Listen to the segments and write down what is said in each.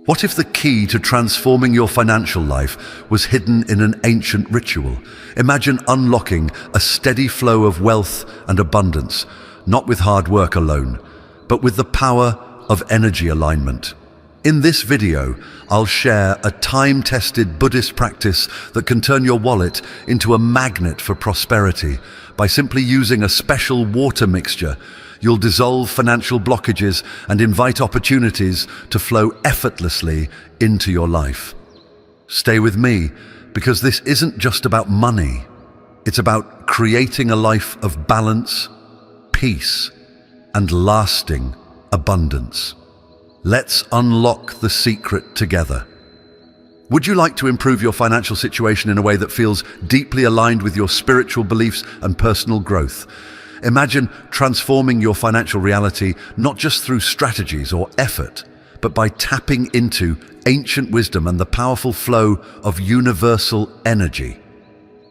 What if the key to transforming your financial life was hidden in an ancient ritual? Imagine unlocking a steady flow of wealth and abundance, not with hard work alone, but with the power of energy alignment. In this video, I'll share a time-tested Buddhist practice that can turn your wallet into a magnet for prosperity. By simply using a special water mixture, you'll dissolve financial blockages and invite opportunities to flow effortlessly into your life. Stay with me, because this isn't just about money. It's about creating a life of balance, peace, and lasting abundance. Let's unlock the secret together. Would you like to improve your financial situation in a way that feels deeply aligned with your spiritual beliefs and personal growth? Imagine transforming your financial reality not just through strategies or effort, but by tapping into ancient wisdom and the powerful flow of universal energy.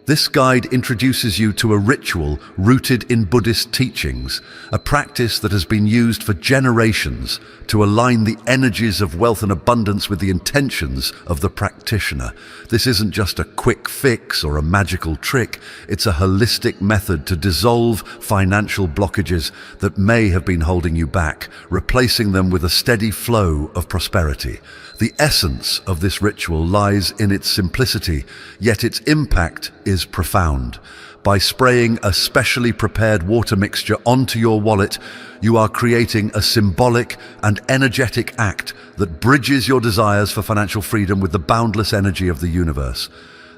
This guide introduces you to a ritual rooted in Buddhist teachings, a practice that has been used for generations to align the energies of wealth and abundance with the intentions of the practitioner. This isn't just a quick fix or a magical trick, it's a holistic method to dissolve financial blockages that may have been holding you back, replacing them with a steady flow of prosperity. The essence of this ritual lies in its simplicity, yet its impact is profound. By spraying a specially prepared water mixture onto your wallet, you are creating a symbolic and energetic act that bridges your desires for financial freedom with the boundless energy of the universe.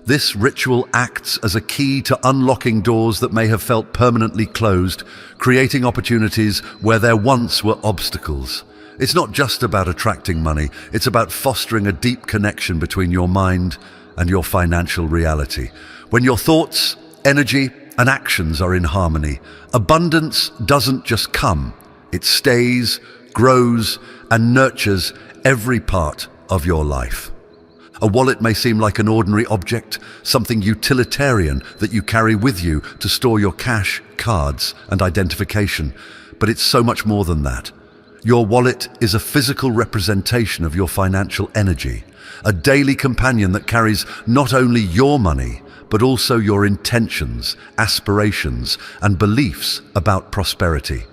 This ritual acts as a key to unlocking doors that may have felt permanently closed, creating opportunities where there once were obstacles. It's not just about attracting money, it's about fostering a deep connection between your mind and your financial reality. When your thoughts, energy, and actions are in harmony, abundance doesn't just come, it stays, grows, and nurtures every part of your life. A wallet may seem like an ordinary object, something utilitarian that you carry with you to store your cash, cards, and identification, but it's so much more than that. Your wallet is a physical representation of your financial energy, a daily companion that carries not only your money, but also your intentions, aspirations, and beliefs about prosperity.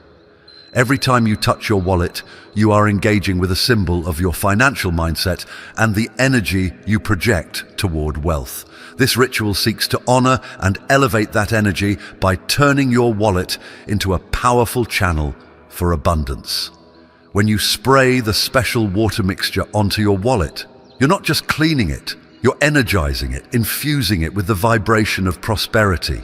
Every time you touch your wallet, you are engaging with a symbol of your financial mindset and the energy you project toward wealth. This ritual seeks to honor and elevate that energy by turning your wallet into a powerful channel for abundance. When you spray the special water mixture onto your wallet, you're not just cleaning it, you're energizing it, infusing it with the vibration of prosperity.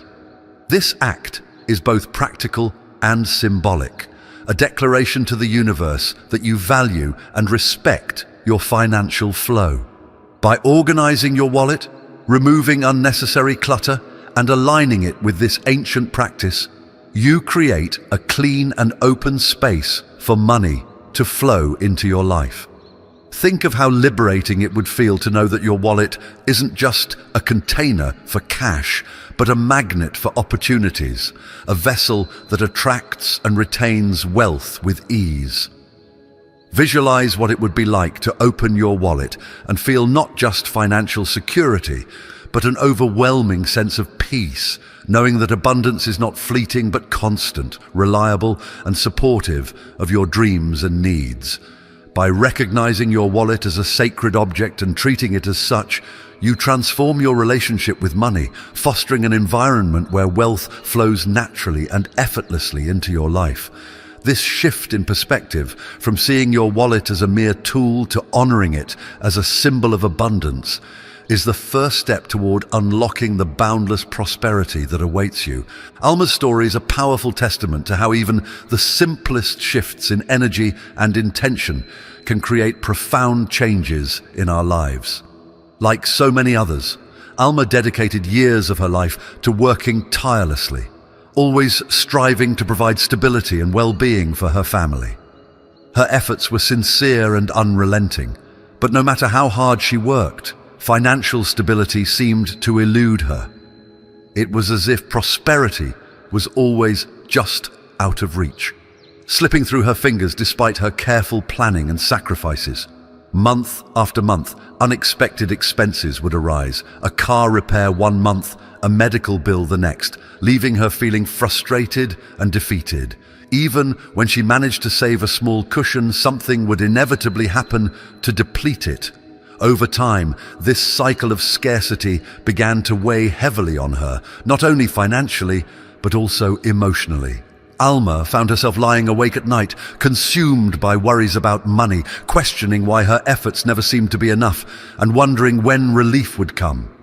This act is both practical and symbolic, a declaration to the universe that you value and respect your financial flow. By organizing your wallet, removing unnecessary clutter, and aligning it with this ancient practice, you create a clean and open space for money to flow into your life. Think of how liberating it would feel to know that your wallet isn't just a container for cash, but a magnet for opportunities, a vessel that attracts and retains wealth with ease. Visualize what it would be like to open your wallet and feel not just financial security, but an overwhelming sense of peace, knowing that abundance is not fleeting but constant, reliable, and supportive of your dreams and needs. By recognizing your wallet as a sacred object and treating it as such, you transform your relationship with money, fostering an environment where wealth flows naturally and effortlessly into your life. This shift in perspective, from seeing your wallet as a mere tool to honoring it as a symbol of abundance, is the first step toward unlocking the boundless prosperity that awaits you. Alma's story is a powerful testament to how even the simplest shifts in energy and intention can create profound changes in our lives. Like so many others, Alma dedicated years of her life to working tirelessly, always striving to provide stability and well-being for her family. Her efforts were sincere and unrelenting, but no matter how hard she worked, financial stability seemed to elude her. It was as if prosperity was always just out of reach, slipping through her fingers despite her careful planning and sacrifices. Month after month, unexpected expenses would arise, a car repair one month, a medical bill the next, leaving her feeling frustrated and defeated. Even when she managed to save a small cushion, something would inevitably happen to deplete it. Over time, this cycle of scarcity began to weigh heavily on her, not only financially, but also emotionally. Alma found herself lying awake at night, consumed by worries about money, questioning why her efforts never seemed to be enough, and wondering when relief would come.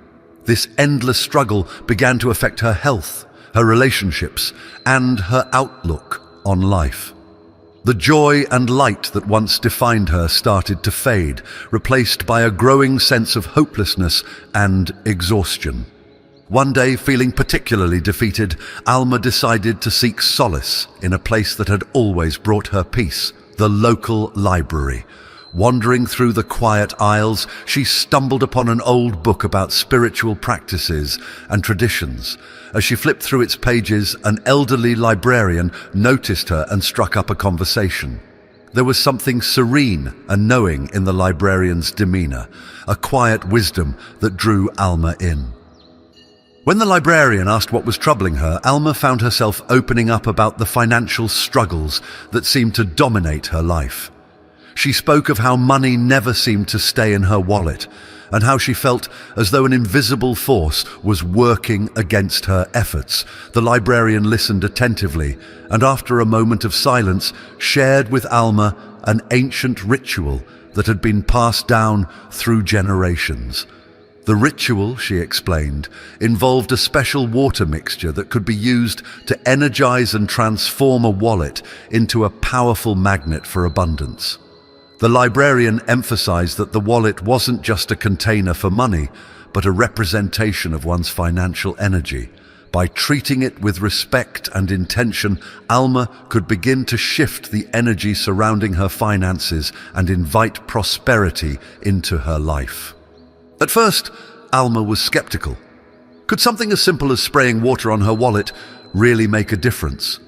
This endless struggle began to affect her health, her relationships, and her outlook on life. The joy and light that once defined her started to fade, replaced by a growing sense of hopelessness and exhaustion. One day, feeling particularly defeated, Alma decided to seek solace in a place that had always brought her peace, the local library. Wandering through the quiet aisles, she stumbled upon an old book about spiritual practices and traditions. As she flipped through its pages, an elderly librarian noticed her and struck up a conversation. There was something serene and knowing in the librarian's demeanor, a quiet wisdom that drew Alma in. When the librarian asked what was troubling her, Alma found herself opening up about the financial struggles that seemed to dominate her life. She spoke of how money never seemed to stay in her wallet, and how she felt as though an invisible force was working against her efforts. The librarian listened attentively, and after a moment of silence, shared with Alma an ancient ritual that had been passed down through generations. The ritual, she explained, involved a special water mixture that could be used to energize and transform a wallet into a powerful magnet for abundance. The librarian emphasized that the wallet wasn't just a container for money, but a representation of one's financial energy. By treating it with respect and intention, Alma could begin to shift the energy surrounding her finances and invite prosperity into her life. At first, Alma was skeptical. Could something as simple as spraying water on her wallet really make a difference?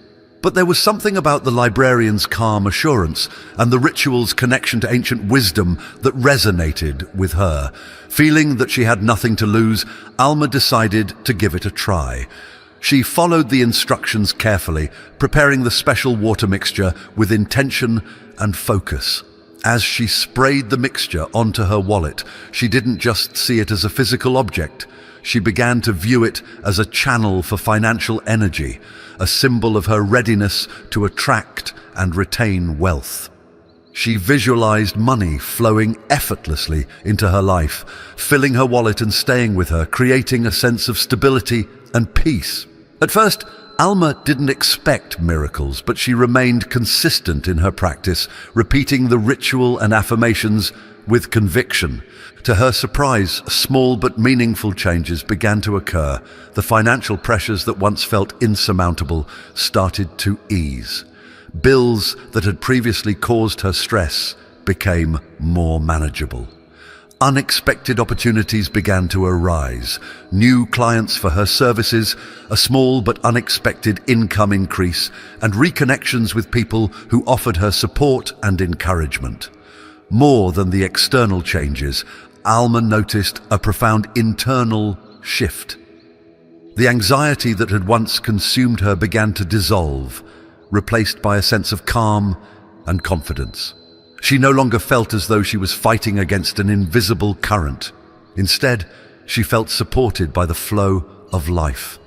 But there was something about the librarian's calm assurance and the ritual's connection to ancient wisdom that resonated with her. Feeling that she had nothing to lose, Alma decided to give it a try. She followed the instructions carefully, preparing the special water mixture with intention and focus. As she sprayed the mixture onto her wallet, she didn't just see it as a physical object. She began to view it as a channel for financial energy, a symbol of her readiness to attract and retain wealth. She visualized money flowing effortlessly into her life, filling her wallet and staying with her, creating a sense of stability and peace. At first, Alma didn't expect miracles, but she remained consistent in her practice, repeating the ritual and affirmations with conviction. To her surprise, small but meaningful changes began to occur. The financial pressures that once felt insurmountable started to ease. Bills that had previously caused her stress became more manageable. Unexpected opportunities began to arise. New clients for her services, a small but unexpected income increase, and reconnections with people who offered her support and encouragement. More than the external changes, Alma noticed a profound internal shift. The anxiety that had once consumed her began to dissolve, replaced by a sense of calm and confidence. She no longer felt as though she was fighting against an invisible current. Instead, she felt supported by the flow of life.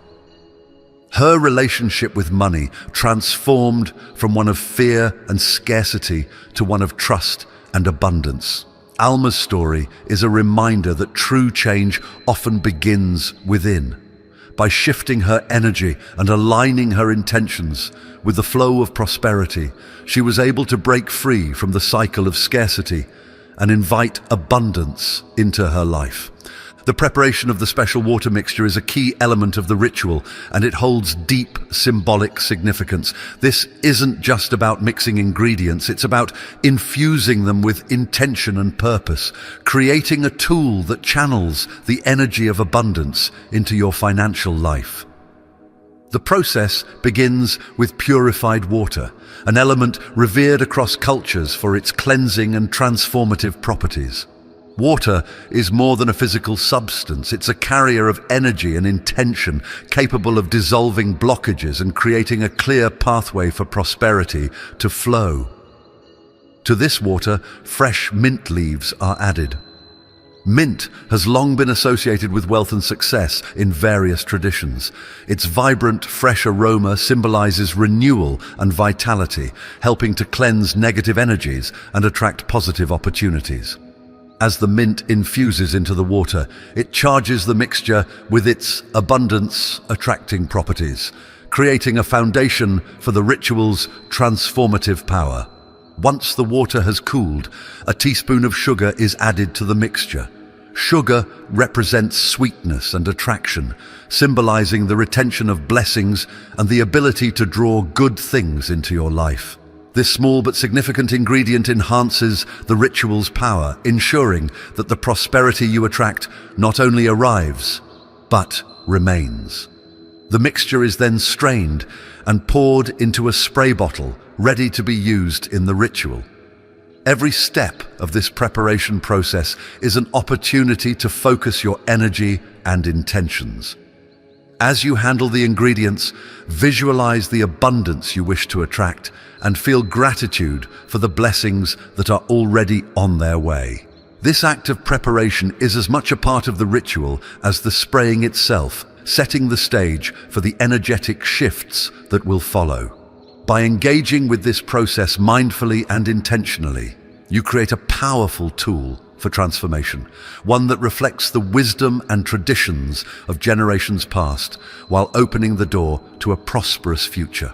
Her relationship with money transformed from one of fear and scarcity to one of trust and abundance. Alma's story is a reminder that true change often begins within. By shifting her energy and aligning her intentions with the flow of prosperity, she was able to break free from the cycle of scarcity and invite abundance into her life. The preparation of the special water mixture is a key element of the ritual, and it holds deep symbolic significance. This isn't just about mixing ingredients, it's about infusing them with intention and purpose, creating a tool that channels the energy of abundance into your financial life. The process begins with purified water, an element revered across cultures for its cleansing and transformative properties. Water is more than a physical substance. It's a carrier of energy and intention, capable of dissolving blockages and creating a clear pathway for prosperity to flow. To this water, fresh mint leaves are added. Mint has long been associated with wealth and success in various traditions. Its vibrant, fresh aroma symbolizes renewal and vitality, helping to cleanse negative energies and attract positive opportunities. As the mint infuses into the water, it charges the mixture with its abundance-attracting properties, creating a foundation for the ritual's transformative power. Once the water has cooled, a teaspoon of sugar is added to the mixture. Sugar represents sweetness and attraction, symbolizing the retention of blessings and the ability to draw good things into your life. This small but significant ingredient enhances the ritual's power, ensuring that the prosperity you attract not only arrives, but remains. The mixture is then strained and poured into a spray bottle, ready to be used in the ritual. Every step of this preparation process is an opportunity to focus your energy and intentions. As you handle the ingredients, visualize the abundance you wish to attract and feel gratitude for the blessings that are already on their way. This act of preparation is as much a part of the ritual as the spraying itself, setting the stage for the energetic shifts that will follow. By engaging with this process mindfully and intentionally, you create a powerful tool for transformation, one that reflects the wisdom and traditions of generations past, while opening the door to a prosperous future.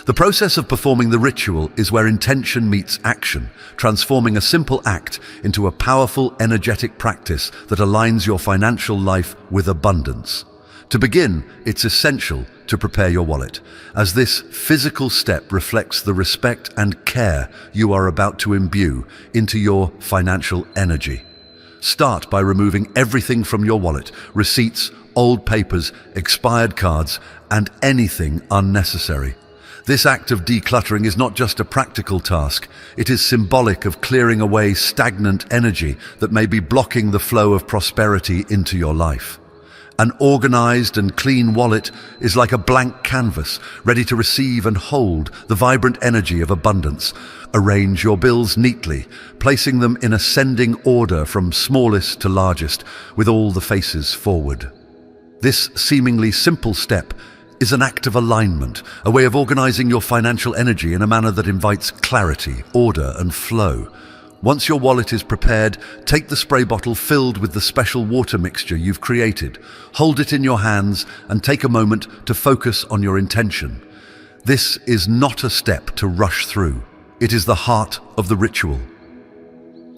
The process of performing the ritual is where intention meets action, transforming a simple act into a powerful, energetic practice that aligns your financial life with abundance. To begin, it's essential to prepare your wallet, as this physical step reflects the respect and care you are about to imbue into your financial energy. Start by removing everything from your wallet: receipts, old papers, expired cards, and anything unnecessary. This act of decluttering is not just a practical task, it is symbolic of clearing away stagnant energy that may be blocking the flow of prosperity into your life. An organized and clean wallet is like a blank canvas, ready to receive and hold the vibrant energy of abundance. Arrange your bills neatly, placing them in ascending order from smallest to largest, with all the faces forward. This seemingly simple step is an act of alignment, a way of organizing your financial energy in a manner that invites clarity, order, and flow. Once your wallet is prepared, take the spray bottle filled with the special water mixture you've created. Hold it in your hands and take a moment to focus on your intention. This is not a step to rush through. It is the heart of the ritual.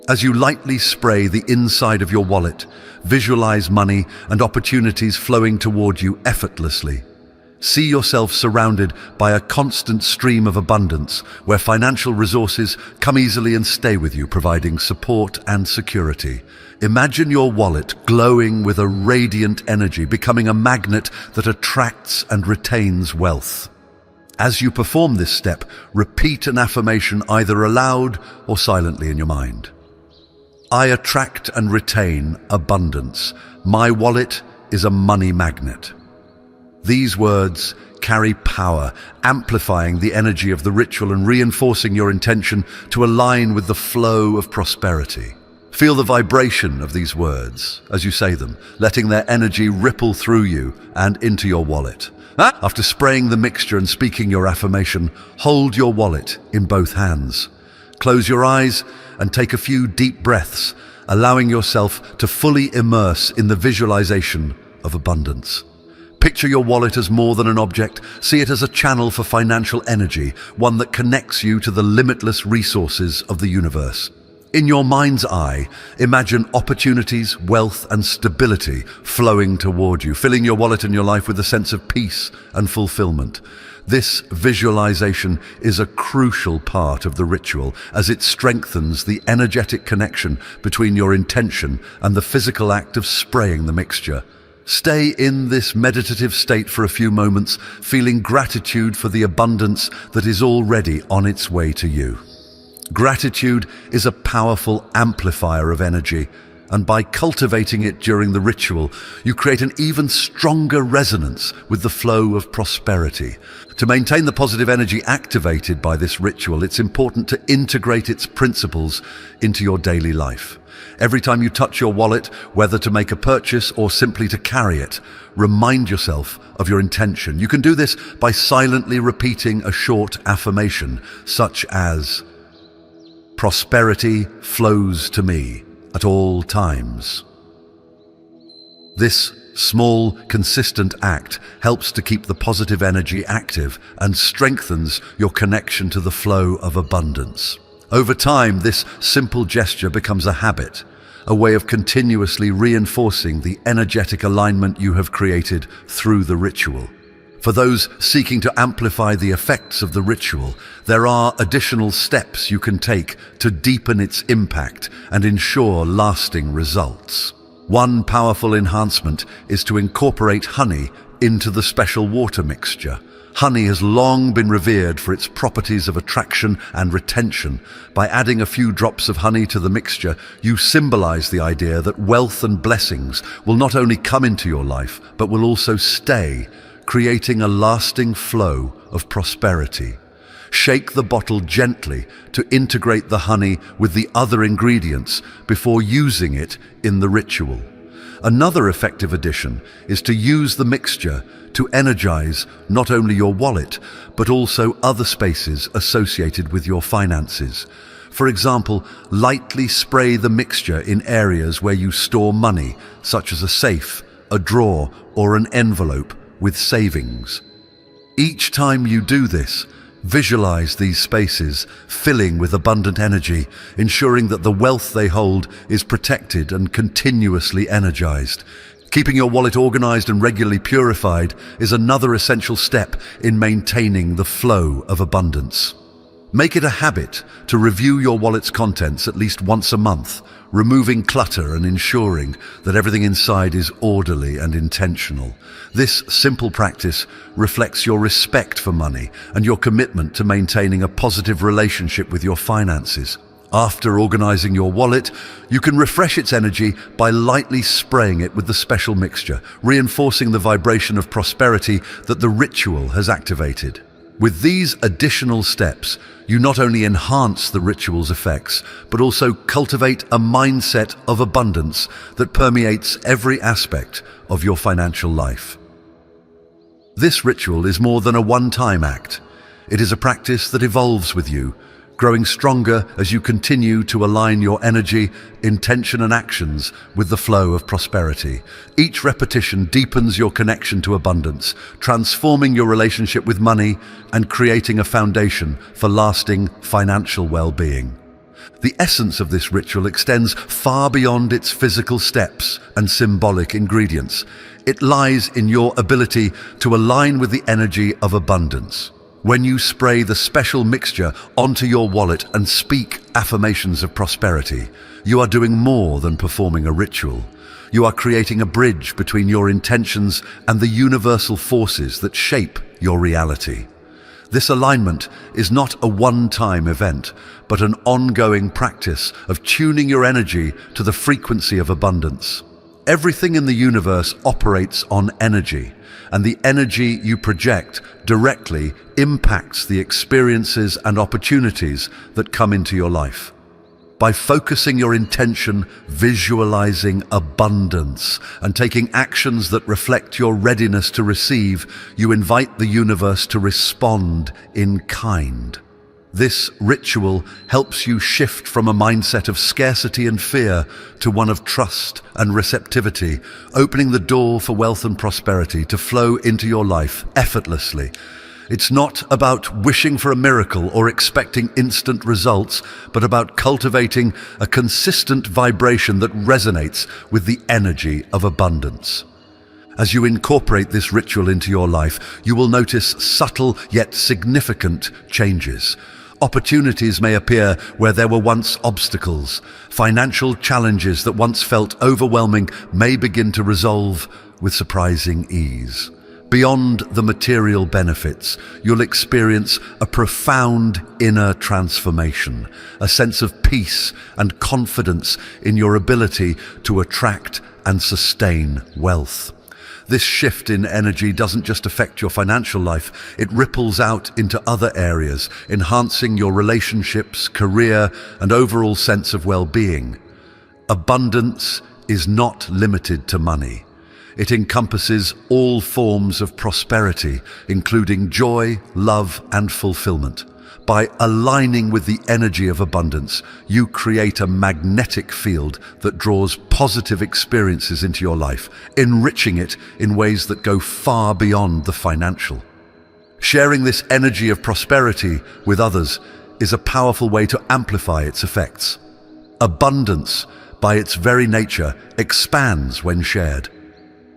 As you lightly spray the inside of your wallet, visualize money and opportunities flowing toward you effortlessly. See yourself surrounded by a constant stream of abundance, where financial resources come easily and stay with you, providing support and security. Imagine your wallet glowing with a radiant energy, becoming a magnet that attracts and retains wealth. As you perform this step, repeat an affirmation either aloud or silently in your mind. I attract and retain abundance. My wallet is a money magnet. These words carry power, amplifying the energy of the ritual and reinforcing your intention to align with the flow of prosperity. Feel the vibration of these words as you say them, letting their energy ripple through you and into your wallet. After spraying the mixture and speaking your affirmation, hold your wallet in both hands. Close your eyes and take a few deep breaths, allowing yourself to fully immerse in the visualization of abundance. Picture your wallet as more than an object. See it as a channel for financial energy, one that connects you to the limitless resources of the universe. In your mind's eye, imagine opportunities, wealth, and stability flowing toward you, filling your wallet and your life with a sense of peace and fulfillment. This visualization is a crucial part of the ritual, as it strengthens the energetic connection between your intention and the physical act of spraying the mixture. Stay in this meditative state for a few moments, feeling gratitude for the abundance that is already on its way to you. Gratitude is a powerful amplifier of energy, and by cultivating it during the ritual, you create an even stronger resonance with the flow of prosperity. To maintain the positive energy activated by this ritual, it's important to integrate its principles into your daily life. Every time you touch your wallet, whether to make a purchase or simply to carry it, remind yourself of your intention. You can do this by silently repeating a short affirmation, such as, "Prosperity flows to me at all times." This small, consistent act helps to keep the positive energy active and strengthens your connection to the flow of abundance. Over time, this simple gesture becomes a habit, a way of continuously reinforcing the energetic alignment you have created through the ritual. For those seeking to amplify the effects of the ritual, there are additional steps you can take to deepen its impact and ensure lasting results. One powerful enhancement is to incorporate honey into the special water mixture. Honey has long been revered for its properties of attraction and retention. By adding a few drops of honey to the mixture, you symbolize the idea that wealth and blessings will not only come into your life, but will also stay, creating a lasting flow of prosperity. Shake the bottle gently to integrate the honey with the other ingredients before using it in the ritual. Another effective addition is to use the mixture to energize not only your wallet, but also other spaces associated with your finances. For example, lightly spray the mixture in areas where you store money, such as a safe, a drawer, or an envelope with savings. Each time you do this, visualize these spaces filling with abundant energy, ensuring that the wealth they hold is protected and continuously energized. Keeping your wallet organized and regularly purified is another essential step in maintaining the flow of abundance. Make it a habit to review your wallet's contents at least once a month, removing clutter and ensuring that everything inside is orderly and intentional. This simple practice reflects your respect for money and your commitment to maintaining a positive relationship with your finances. After organizing your wallet, you can refresh its energy by lightly spraying it with the special mixture, reinforcing the vibration of prosperity that the ritual has activated. With these additional steps, you not only enhance the ritual's effects, but also cultivate a mindset of abundance that permeates every aspect of your financial life. This ritual is more than a one-time act. It is a practice that evolves with you, growing stronger as you continue to align your energy, intention, and actions with the flow of prosperity. Each repetition deepens your connection to abundance, transforming your relationship with money and creating a foundation for lasting financial well-being. The essence of this ritual extends far beyond its physical steps and symbolic ingredients. It lies in your ability to align with the energy of abundance. When you spray the special mixture onto your wallet and speak affirmations of prosperity, you are doing more than performing a ritual. You are creating a bridge between your intentions and the universal forces that shape your reality. This alignment is not a one-time event, but an ongoing practice of tuning your energy to the frequency of abundance. Everything in the universe operates on energy, and the energy you project directly impacts the experiences and opportunities that come into your life. By focusing your intention, visualizing abundance, and taking actions that reflect your readiness to receive, you invite the universe to respond in kind. This ritual helps you shift from a mindset of scarcity and fear to one of trust and receptivity, opening the door for wealth and prosperity to flow into your life effortlessly. It's not about wishing for a miracle or expecting instant results, but about cultivating a consistent vibration that resonates with the energy of abundance. As you incorporate this ritual into your life, you will notice subtle yet significant changes. Opportunities may appear where there were once obstacles. Financial challenges that once felt overwhelming may begin to resolve, with surprising ease. Beyond the material benefits, you'll experience a profound inner transformation, a sense of peace and confidence in your ability to attract and sustain wealth. This shift in energy doesn't just affect your financial life, it ripples out into other areas, enhancing your relationships, career, and overall sense of well-being. Abundance is not limited to money. It encompasses all forms of prosperity, including joy, love, and fulfillment. By aligning with the energy of abundance, you create a magnetic field that draws positive experiences into your life, enriching it in ways that go far beyond the financial. Sharing this energy of prosperity with others is a powerful way to amplify its effects. Abundance, by its very nature, expands when shared.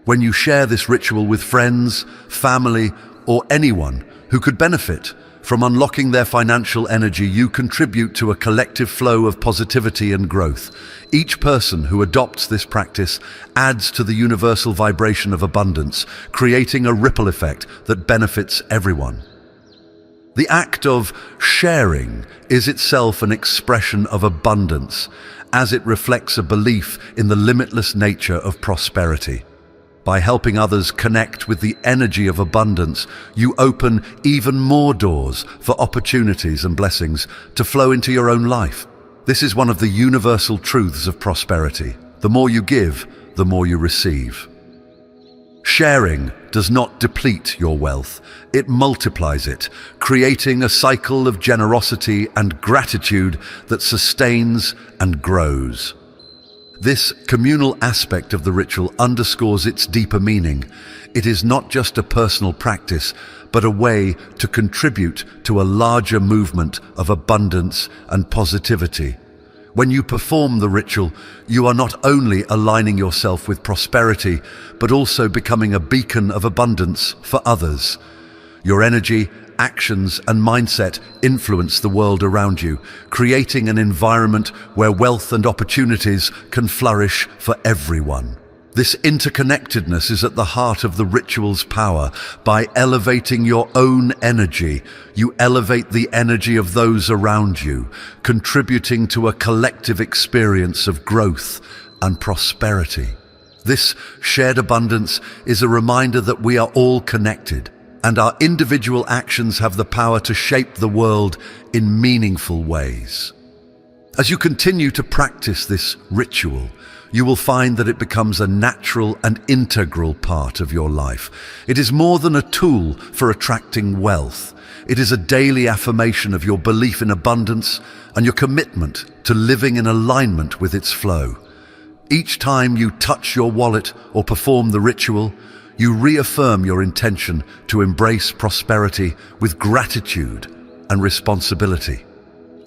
When you share this ritual with friends, family, or anyone who could benefit from unlocking their financial energy, you contribute to a collective flow of positivity and growth. Each person who adopts this practice adds to the universal vibration of abundance, creating a ripple effect that benefits everyone. The act of sharing is itself an expression of abundance, as it reflects a belief in the limitless nature of prosperity. By helping others connect with the energy of abundance, you open even more doors for opportunities and blessings to flow into your own life. This is one of the universal truths of prosperity. The more you give, the more you receive. Sharing does not deplete your wealth, it multiplies it, creating a cycle of generosity and gratitude that sustains and grows. This communal aspect of the ritual underscores its deeper meaning. It is not just a personal practice, but a way to contribute to a larger movement of abundance and positivity. When you perform the ritual, you are not only aligning yourself with prosperity, but also becoming a beacon of abundance for others. Your energy, actions, and mindset influence the world around you, creating an environment where wealth and opportunities can flourish for everyone. This interconnectedness is at the heart of the ritual's power. By elevating your own energy, you elevate the energy of those around you, contributing to a collective experience of growth and prosperity. This shared abundance is a reminder that we are all connected, and our individual actions have the power to shape the world in meaningful ways. As you continue to practice this ritual, you will find that it becomes a natural and integral part of your life. It is more than a tool for attracting wealth. It is a daily affirmation of your belief in abundance and your commitment to living in alignment with its flow. Each time you touch your wallet or perform the ritual, you reaffirm your intention to embrace prosperity with gratitude and responsibility.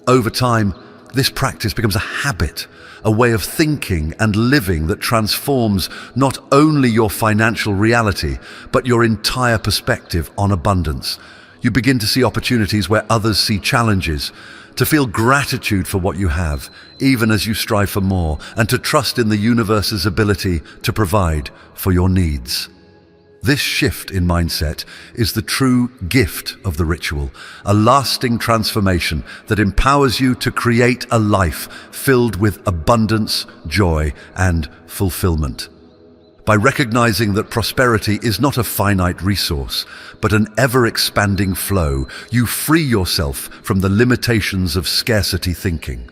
Over time, this practice becomes a habit, a way of thinking and living that transforms not only your financial reality, but your entire perspective on abundance. You begin to see opportunities where others see challenges, to feel gratitude for what you have, even as you strive for more, and to trust in the universe's ability to provide for your needs. This shift in mindset is the true gift of the ritual, a lasting transformation that empowers you to create a life filled with abundance, joy, and fulfillment. By recognizing that prosperity is not a finite resource, but an ever-expanding flow, you free yourself from the limitations of scarcity thinking.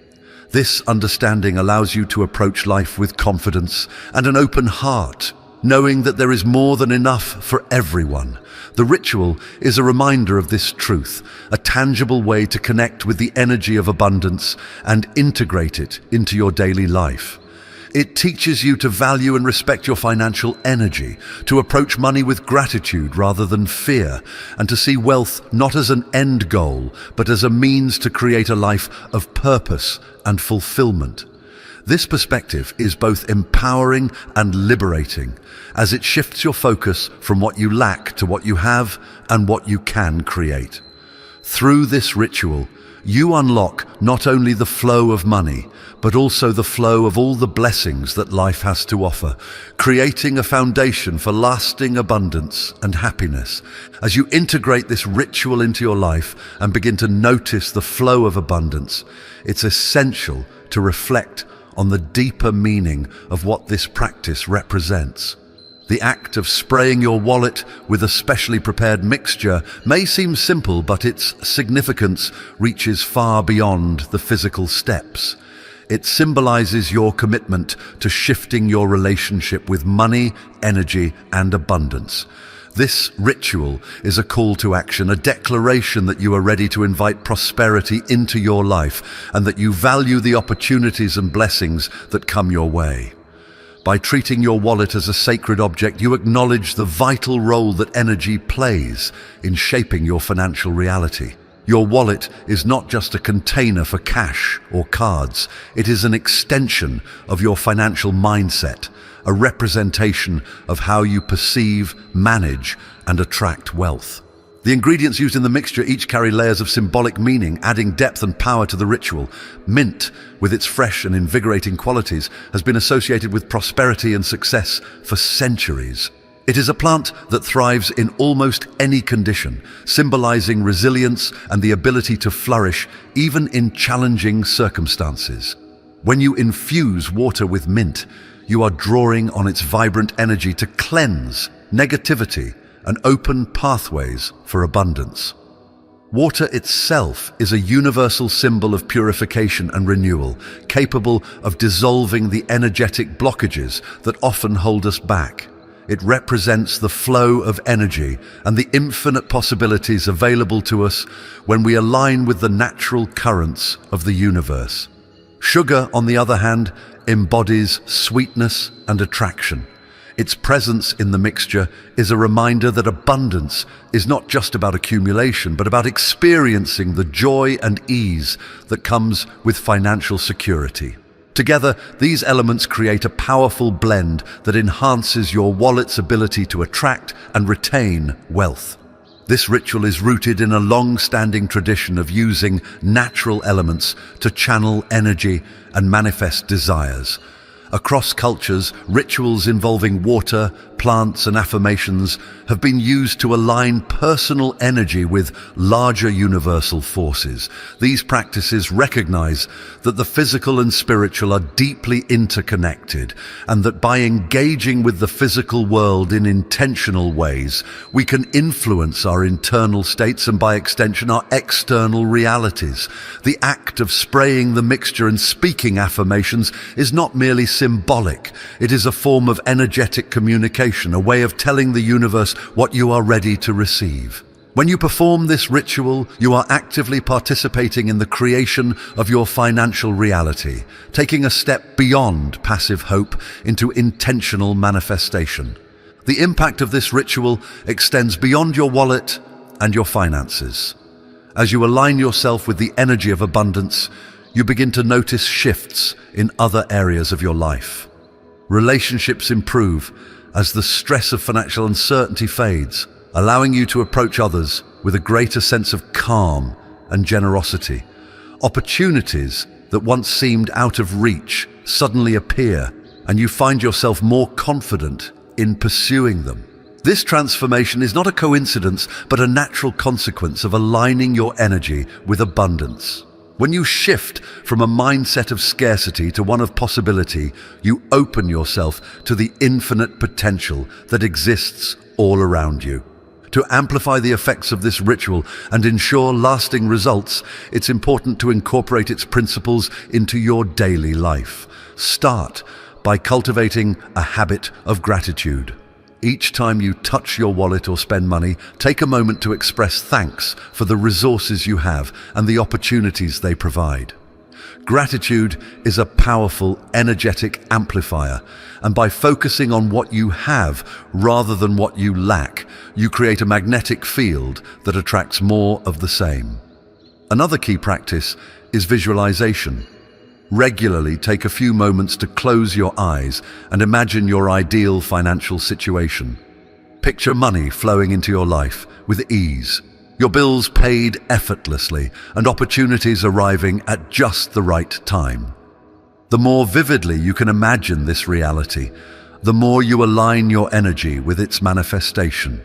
This understanding allows you to approach life with confidence and an open heart, knowing that there is more than enough for everyone. The ritual is a reminder of this truth, a tangible way to connect with the energy of abundance and integrate it into your daily life. It teaches you to value and respect your financial energy, to approach money with gratitude rather than fear, and to see wealth not as an end goal, but as a means to create a life of purpose and fulfillment. This perspective is both empowering and liberating, as it shifts your focus from what you lack to what you have and what you can create. Through this ritual, you unlock not only the flow of money, but also the flow of all the blessings that life has to offer, creating a foundation for lasting abundance and happiness. As you integrate this ritual into your life and begin to notice the flow of abundance, it's essential to reflect on the deeper meaning of what this practice represents. The act of spraying your wallet with a specially prepared mixture may seem simple, but its significance reaches far beyond the physical steps. It symbolizes your commitment to shifting your relationship with money, energy, and abundance. This ritual is a call to action, a declaration that you are ready to invite prosperity into your life and that you value the opportunities and blessings that come your way. By treating your wallet as a sacred object, you acknowledge the vital role that energy plays in shaping your financial reality. Your wallet is not just a container for cash or cards. It is an extension of your financial mindset, a representation of how you perceive, manage, and attract wealth. The ingredients used in the mixture each carry layers of symbolic meaning, adding depth and power to the ritual. Mint, with its fresh and invigorating qualities, has been associated with prosperity and success for centuries. It is a plant that thrives in almost any condition, symbolizing resilience and the ability to flourish even in challenging circumstances. When you infuse water with mint, you are drawing on its vibrant energy to cleanse negativity and open pathways for abundance. Water itself is a universal symbol of purification and renewal, capable of dissolving the energetic blockages that often hold us back. It represents the flow of energy and the infinite possibilities available to us when we align with the natural currents of the universe. Sugar, on the other hand, embodies sweetness and attraction. Its presence in the mixture is a reminder that abundance is not just about accumulation, but about experiencing the joy and ease that comes with financial security. Together, these elements create a powerful blend that enhances your wallet's ability to attract and retain wealth. This ritual is rooted in a long-standing tradition of using natural elements to channel energy and manifest desires. Across cultures, rituals involving water, plants, and affirmations have been used to align personal energy with larger universal forces. These practices recognize that the physical and spiritual are deeply interconnected, and that by engaging with the physical world in intentional ways, we can influence our internal states and, by extension, our external realities. The act of spraying the mixture and speaking affirmations is not merely symbolic. It is a form of energetic communication, a way of telling the universe what you are ready to receive. When you perform this ritual, you are actively participating in the creation of your financial reality, taking a step beyond passive hope into intentional manifestation. The impact of this ritual extends beyond your wallet and your finances. As you align yourself with the energy of abundance, you begin to notice shifts in other areas of your life. Relationships improve as the stress of financial uncertainty fades, allowing you to approach others with a greater sense of calm and generosity. Opportunities that once seemed out of reach suddenly appear, and you find yourself more confident in pursuing them. This transformation is not a coincidence, but a natural consequence of aligning your energy with abundance. When you shift from a mindset of scarcity to one of possibility, you open yourself to the infinite potential that exists all around you. To amplify the effects of this ritual and ensure lasting results, it's important to incorporate its principles into your daily life. Start by cultivating a habit of gratitude. Each time you touch your wallet or spend money, take a moment to express thanks for the resources you have and the opportunities they provide. Gratitude is a powerful, energetic amplifier, and by focusing on what you have rather than what you lack, you create a magnetic field that attracts more of the same. Another key practice is visualization. Regularly take a few moments to close your eyes and imagine your ideal financial situation. Picture money flowing into your life with ease. your bills paid effortlessly, and opportunities arriving at just the right time. The more vividly you can imagine this reality, the more you align your energy with its manifestation.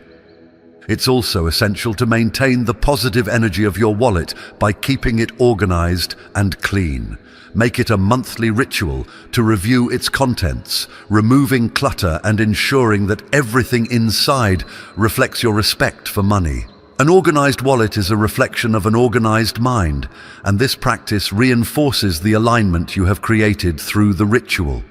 It's also essential to maintain the positive energy of your wallet by keeping it organized and clean. Make it a monthly ritual to review its contents, removing clutter and ensuring that everything inside reflects your respect for money. An organized wallet is a reflection of an organized mind, and this practice reinforces the alignment you have created through the ritual.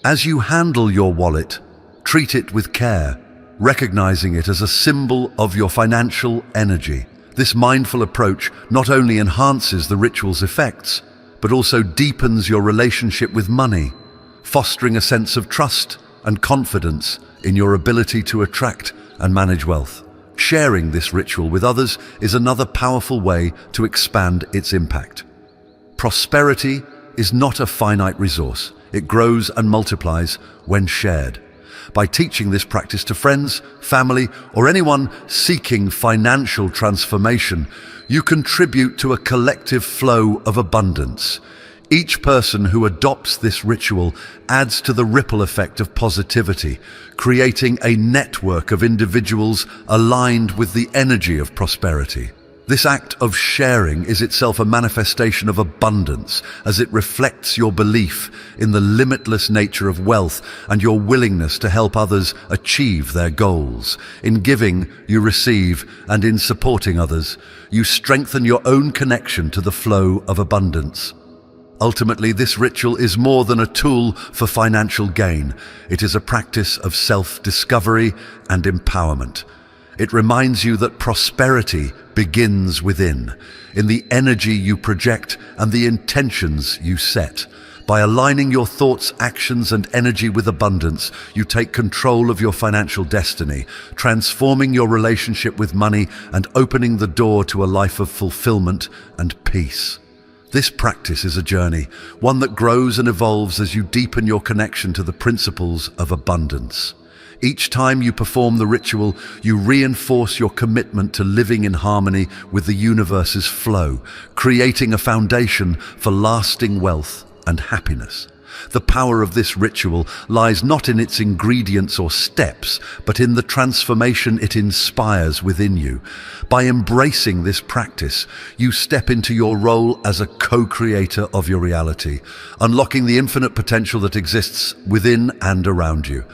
As you handle your wallet, treat it with care, recognizing it as a symbol of your financial energy. This mindful approach not only enhances the ritual's effects, but also deepens your relationship with money, fostering a sense of trust and confidence in your ability to attract and manage wealth. Sharing this ritual with others is another powerful way to expand its impact. Prosperity is not a finite resource. It grows and multiplies when shared. By teaching this practice to friends, family, or anyone seeking financial transformation, you contribute to a collective flow of abundance. Each person who adopts this ritual adds to the ripple effect of positivity, creating a network of individuals aligned with the energy of prosperity. This act of sharing is itself a manifestation of abundance, as it reflects your belief in the limitless nature of wealth and your willingness to help others achieve their goals. In giving, you receive, and in supporting others, you strengthen your own connection to the flow of abundance. Ultimately, this ritual is more than a tool for financial gain. It is a practice of self-discovery and empowerment. It reminds you that prosperity begins within, in the energy you project and the intentions you set. By aligning your thoughts, actions, and energy with abundance, you take control of your financial destiny, transforming your relationship with money and opening the door to a life of fulfillment and peace. This practice is a journey, one that grows and evolves as you deepen your connection to the principles of abundance. Each time you perform the ritual, you reinforce your commitment to living in harmony with the universe's flow, creating a foundation for lasting wealth and happiness. The power of this ritual lies not in its ingredients or steps, but in the transformation it inspires within you. By embracing this practice, you step into your role as a co-creator of your reality, unlocking the infinite potential that exists within and around you.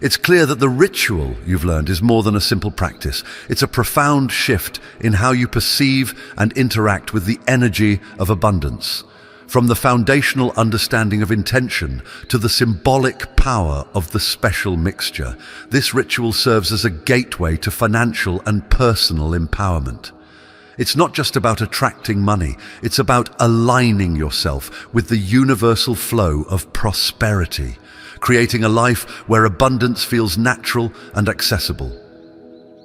It's clear that the ritual you've learned is more than a simple practice. It's a profound shift in how you perceive and interact with the energy of abundance. From the foundational understanding of intention to the symbolic power of the special mixture, this ritual serves as a gateway to financial and personal empowerment. It's not just about attracting money, it's about aligning yourself with the universal flow of prosperity, creating a life where abundance feels natural and accessible.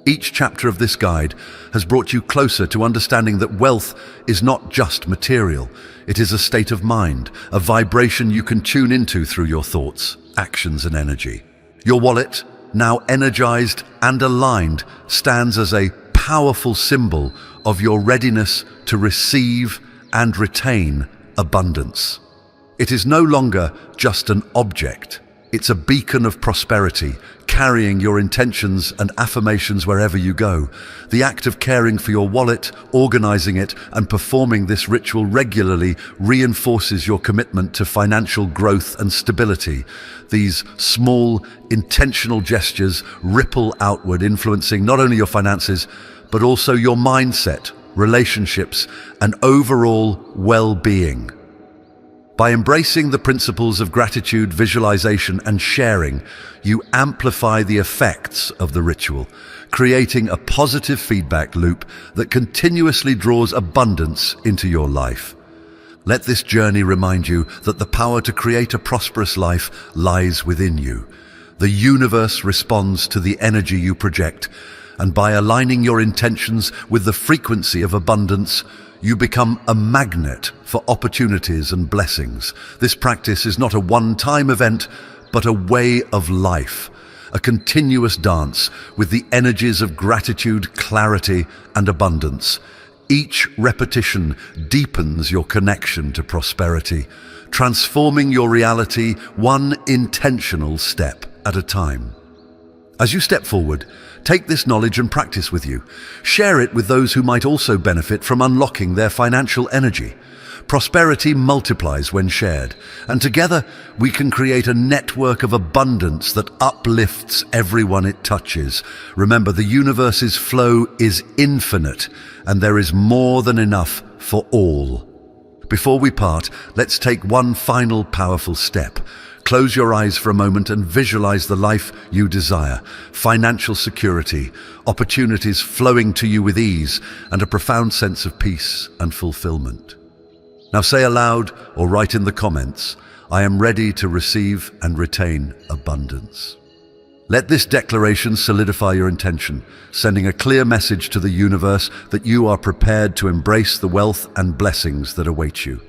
Each chapter of this guide has brought you closer to understanding that wealth is not just material. It is a state of mind, a vibration you can tune into through your thoughts, actions, and energy. Your wallet, now energized and aligned, stands as a powerful symbol of your readiness to receive and retain abundance. It is no longer just an object. It's a beacon of prosperity, carrying your intentions and affirmations wherever you go. The act of caring for your wallet, organizing it, and performing this ritual regularly reinforces your commitment to financial growth and stability. These small, intentional gestures ripple outward, influencing not only your finances, but also your mindset, relationships, and overall well-being. By embracing the principles of gratitude, visualization, and sharing, you amplify the effects of the ritual, creating a positive feedback loop that continuously draws abundance into your life. Let this journey remind you that the power to create a prosperous life lies within you. The universe responds to the energy you project, and by aligning your intentions with the frequency of abundance, you become a magnet for opportunities and blessings. This practice is not a one-time event, but a way of life, a continuous dance with the energies of gratitude, clarity, and abundance. Each repetition deepens your connection to prosperity, transforming your reality one intentional step at a time. As you step forward, take this knowledge and practice with you. Share it with those who might also benefit from unlocking their financial energy. Prosperity multiplies when shared, and together we can create a network of abundance that uplifts everyone it touches. Remember, the universe's flow is infinite, and there is more than enough for all. Before we part, let's take one final powerful step. Close your eyes for a moment and visualize the life you desire. Financial security, opportunities flowing to you with ease, and a profound sense of peace and fulfillment. Now say aloud or write in the comments, "I am ready to receive and retain abundance." Let this declaration solidify your intention, sending a clear message to the universe that you are prepared to embrace the wealth and blessings that await you.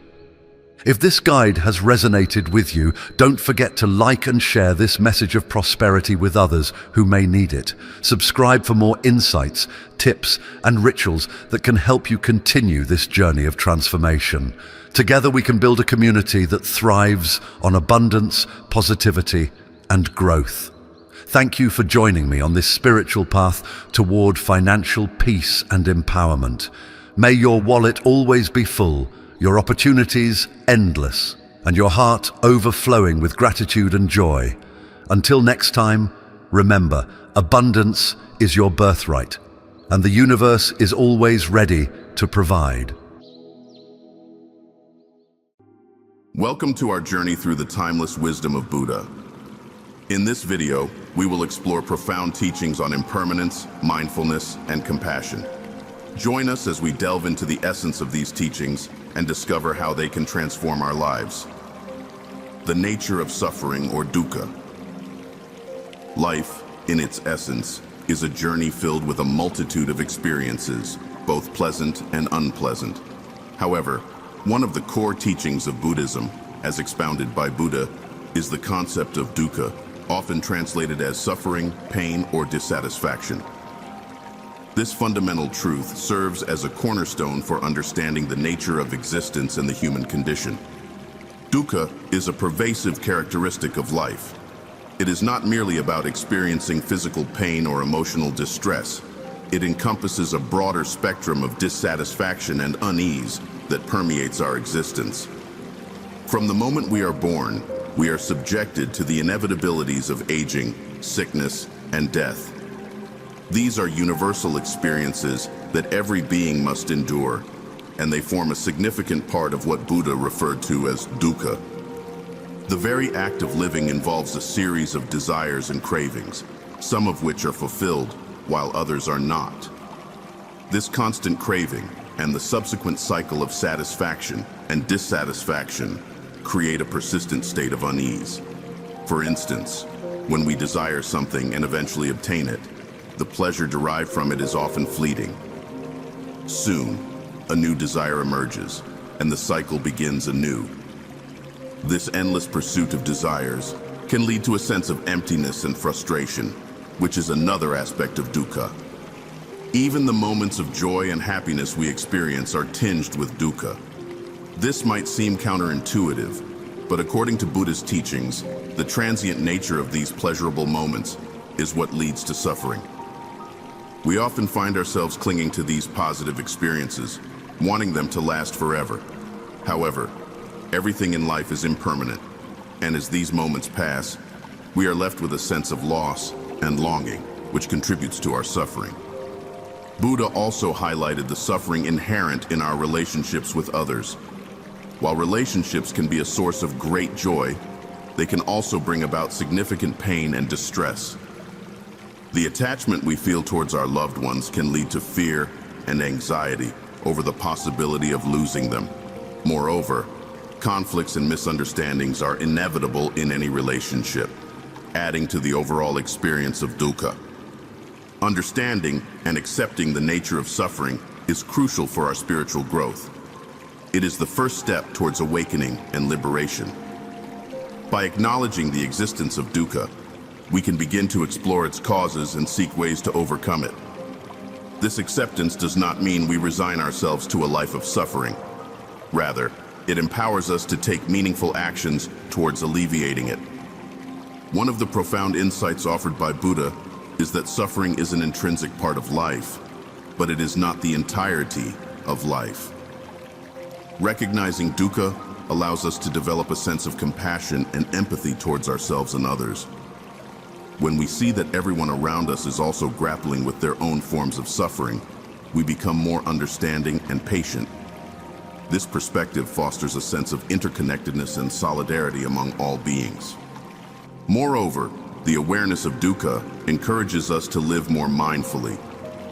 If this guide has resonated with you, don't forget to like and share this message of prosperity with others who may need it. Subscribe for more insights, tips, and rituals that can help you continue this journey of transformation. Together we can build a community that thrives on abundance, positivity, and growth. Thank you for joining me on this spiritual path toward financial peace and empowerment. May your wallet always be full, your opportunities endless, and your heart overflowing with gratitude and joy. Until next time, remember, abundance is your birthright, and the universe is always ready to provide. Welcome to our journey through the timeless wisdom of Buddha. In this video, we will explore profound teachings on impermanence, mindfulness, and compassion. Join us as we delve into the essence of these teachings and discover how they can transform our lives. The nature of suffering, or dukkha. Life, in its essence, is a journey filled with a multitude of experiences, both pleasant and unpleasant. However, one of the core teachings of Buddhism, as expounded by Buddha, is the concept of dukkha, often translated as suffering, pain, or dissatisfaction. This fundamental truth serves as a cornerstone for understanding the nature of existence and the human condition. Dukkha is a pervasive characteristic of life. It is not merely about experiencing physical pain or emotional distress. It encompasses a broader spectrum of dissatisfaction and unease that permeates our existence. From the moment we are born, we are subjected to the inevitabilities of aging, sickness, and death. These are universal experiences that every being must endure, and they form a significant part of what Buddha referred to as dukkha. The very act of living involves a series of desires and cravings, some of which are fulfilled, while others are not. This constant craving and the subsequent cycle of satisfaction and dissatisfaction create a persistent state of unease. For instance, when we desire something and eventually obtain it, the pleasure derived from it is often fleeting. Soon, a new desire emerges, and the cycle begins anew. This endless pursuit of desires can lead to a sense of emptiness and frustration, which is another aspect of dukkha. Even the moments of joy and happiness we experience are tinged with dukkha. This might seem counterintuitive, but according to Buddhist teachings, the transient nature of these pleasurable moments is what leads to suffering. We often find ourselves clinging to these positive experiences, wanting them to last forever. However, everything in life is impermanent, and as these moments pass, we are left with a sense of loss and longing, which contributes to our suffering. Buddha also highlighted the suffering inherent in our relationships with others. While relationships can be a source of great joy, they can also bring about significant pain and distress. The attachment we feel towards our loved ones can lead to fear and anxiety over the possibility of losing them. Moreover, conflicts and misunderstandings are inevitable in any relationship, adding to the overall experience of dukkha. Understanding and accepting the nature of suffering is crucial for our spiritual growth. It is the first step towards awakening and liberation. By acknowledging the existence of dukkha, we can begin to explore its causes and seek ways to overcome it. This acceptance does not mean we resign ourselves to a life of suffering. Rather, it empowers us to take meaningful actions towards alleviating it. One of the profound insights offered by Buddha is that suffering is an intrinsic part of life, but it is not the entirety of life. Recognizing dukkha allows us to develop a sense of compassion and empathy towards ourselves and others. When we see that everyone around us is also grappling with their own forms of suffering, we become more understanding and patient. This perspective fosters a sense of interconnectedness and solidarity among all beings. Moreover, the awareness of dukkha encourages us to live more mindfully.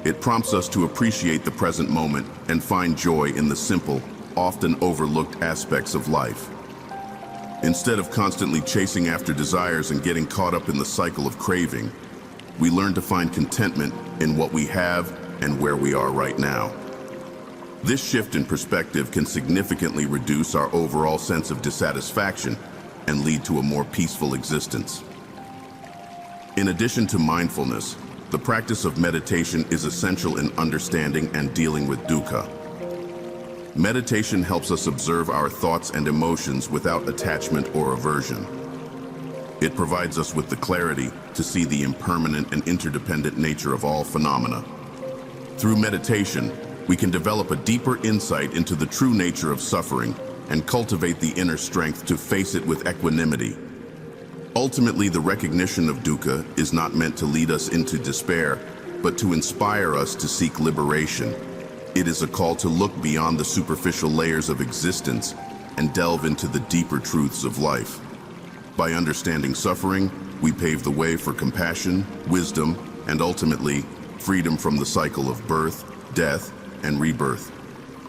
It prompts us to appreciate the present moment and find joy in the simple, often overlooked aspects of life. Instead of constantly chasing after desires and getting caught up in the cycle of craving, we learn to find contentment in what we have and where we are right now. This shift in perspective can significantly reduce our overall sense of dissatisfaction and lead to a more peaceful existence. In addition to mindfulness, the practice of meditation is essential in understanding and dealing with dukkha. Meditation helps us observe our thoughts and emotions without attachment or aversion. It provides us with the clarity to see the impermanent and interdependent nature of all phenomena. Through meditation, we can develop a deeper insight into the true nature of suffering and cultivate the inner strength to face it with equanimity. Ultimately, the recognition of dukkha is not meant to lead us into despair, but to inspire us to seek liberation. It is a call to look beyond the superficial layers of existence and delve into the deeper truths of life. By understanding suffering, we pave the way for compassion, wisdom, and ultimately, freedom from the cycle of birth, death, and rebirth.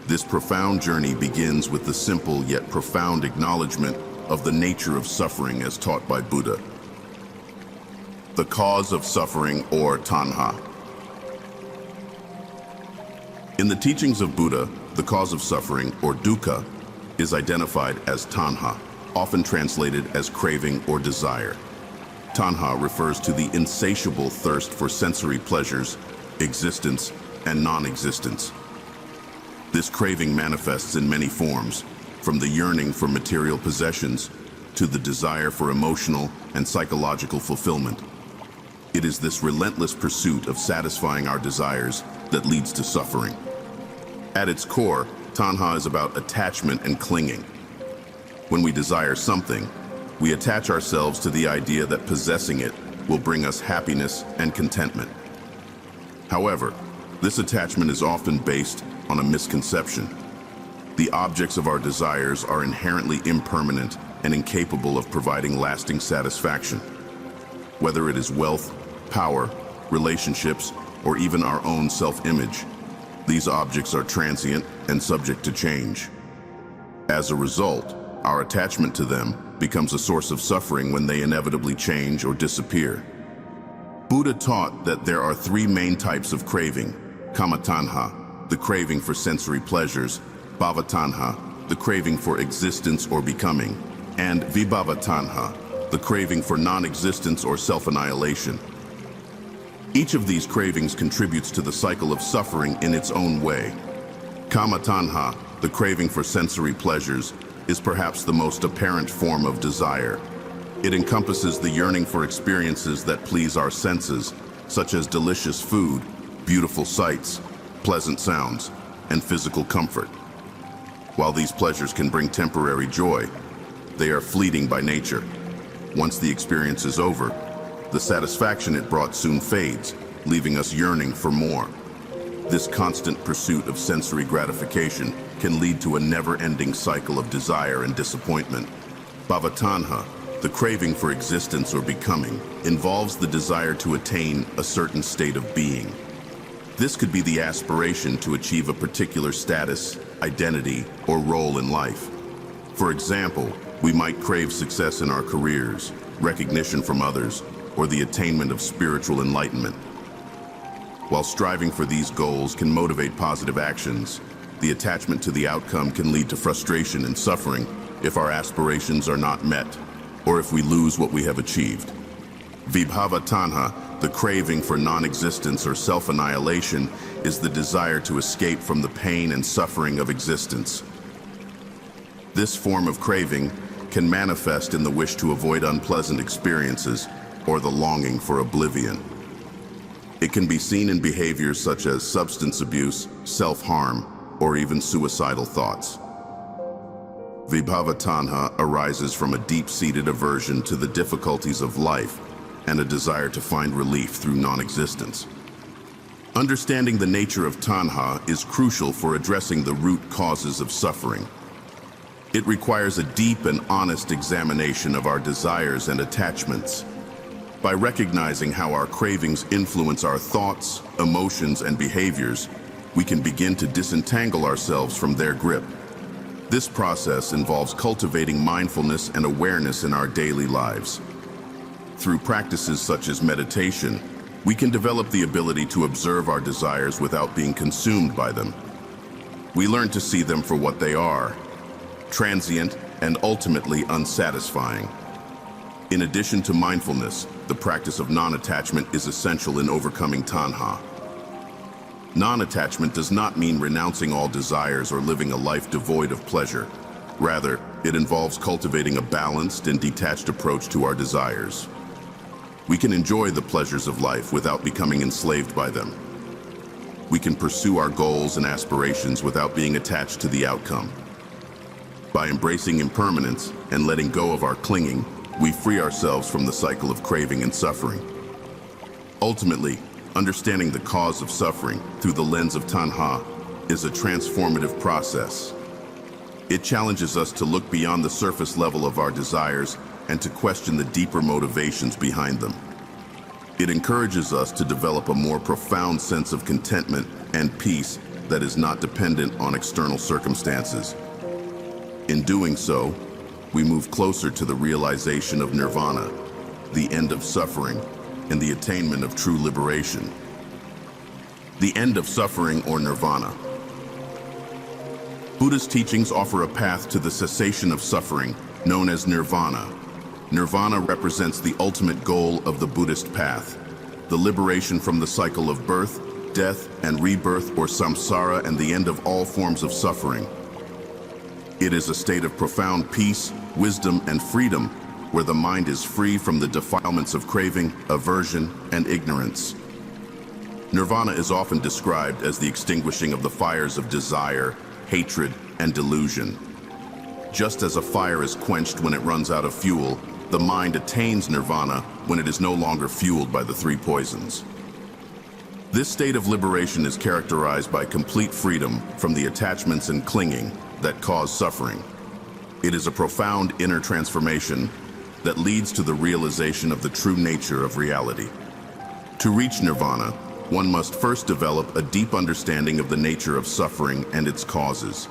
This profound journey begins with the simple yet profound acknowledgement of the nature of suffering as taught by Buddha. The cause of suffering, or tanha. In the teachings of Buddha, the cause of suffering, or dukkha, is identified as tanha, often translated as craving or desire. Tanha refers to the insatiable thirst for sensory pleasures, existence, and non-existence. This craving manifests in many forms, from the yearning for material possessions to the desire for emotional and psychological fulfillment. It is this relentless pursuit of satisfying our desires that leads to suffering. At its core, tanha is about attachment and clinging. When we desire something, we attach ourselves to the idea that possessing it will bring us happiness and contentment. However, this attachment is often based on a misconception. The objects of our desires are inherently impermanent and incapable of providing lasting satisfaction. Whether it is wealth, power, relationships, or even our own self-image, these objects are transient and subject to change. As a result, our attachment to them becomes a source of suffering when they inevitably change or disappear. Buddha taught that there are three main types of craving: kama-tanha, the craving for sensory pleasures; bhava-tanha, the craving for existence or becoming; and vibhava-tanha, the craving for non-existence or self-annihilation. Each of these cravings contributes to the cycle of suffering in its own way. Kama-tanha, the craving for sensory pleasures, is perhaps the most apparent form of desire. It encompasses the yearning for experiences that please our senses, such as delicious food, beautiful sights, pleasant sounds, and physical comfort. While these pleasures can bring temporary joy, they are fleeting by nature. Once the experience is over, the satisfaction it brought soon fades, leaving us yearning for more. This constant pursuit of sensory gratification can lead to a never-ending cycle of desire and disappointment. Bhava-tanha, the craving for existence or becoming, involves the desire to attain a certain state of being. This could be the aspiration to achieve a particular status, identity, or role in life. For example, we might crave success in our careers, recognition from others, or the attainment of spiritual enlightenment. While striving for these goals can motivate positive actions, the attachment to the outcome can lead to frustration and suffering if our aspirations are not met, or if we lose what we have achieved. Vibhava tanha, the craving for non-existence or self-annihilation, is the desire to escape from the pain and suffering of existence. This form of craving can manifest in the wish to avoid unpleasant experiences or the longing for oblivion. It can be seen in behaviors such as substance abuse, self-harm, or even suicidal thoughts. Vibhava tanha arises from a deep-seated aversion to the difficulties of life and a desire to find relief through non-existence. Understanding the nature of tanha is crucial for addressing the root causes of suffering. It requires a deep and honest examination of our desires and attachments. By recognizing how our cravings influence our thoughts, emotions, and behaviors, we can begin to disentangle ourselves from their grip. This process involves cultivating mindfulness and awareness in our daily lives. Through practices such as meditation, we can develop the ability to observe our desires without being consumed by them. We learn to see them for what they are: transient and ultimately unsatisfying. In addition to mindfulness, the practice of non-attachment is essential in overcoming tanha. Non-attachment does not mean renouncing all desires or living a life devoid of pleasure. Rather, it involves cultivating a balanced and detached approach to our desires. We can enjoy the pleasures of life without becoming enslaved by them. We can pursue our goals and aspirations without being attached to the outcome. By embracing impermanence and letting go of our clinging, we free ourselves from the cycle of craving and suffering. Ultimately, understanding the cause of suffering through the lens of tanha is a transformative process. It challenges us to look beyond the surface level of our desires and to question the deeper motivations behind them. It encourages us to develop a more profound sense of contentment and peace that is not dependent on external circumstances. In doing so, we move closer to the realization of nirvana, the end of suffering, and the attainment of true liberation. The end of suffering, or nirvana. Buddhist teachings offer a path to the cessation of suffering, known as nirvana. Nirvana represents the ultimate goal of the Buddhist path, the liberation from the cycle of birth, death, and rebirth, or samsara, and the end of all forms of suffering. It is a state of profound peace, wisdom, and freedom, where the mind is free from the defilements of craving, aversion, and ignorance. Nirvana is often described as the extinguishing of the fires of desire, hatred, and delusion. Just as a fire is quenched when it runs out of fuel, the mind attains nirvana when it is no longer fueled by the three poisons. This state of liberation is characterized by complete freedom from the attachments and clinging that cause suffering. It is a profound inner transformation that leads to the realization of the true nature of reality. To reach nirvana, one must first develop a deep understanding of the nature of suffering and its causes.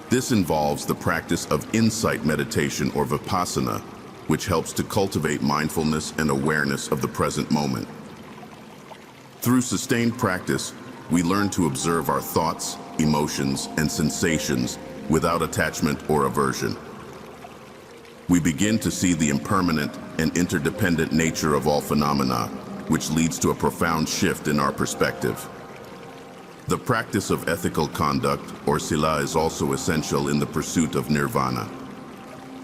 This involves the practice of insight meditation, or vipassana, which helps to cultivate mindfulness and awareness of the present moment. Through sustained practice, we learn to observe our thoughts, emotions, and sensations without attachment or aversion. We begin to see the impermanent and interdependent nature of all phenomena, which leads to a profound shift in our perspective. The practice of ethical conduct, or sila, is also essential in the pursuit of nirvana.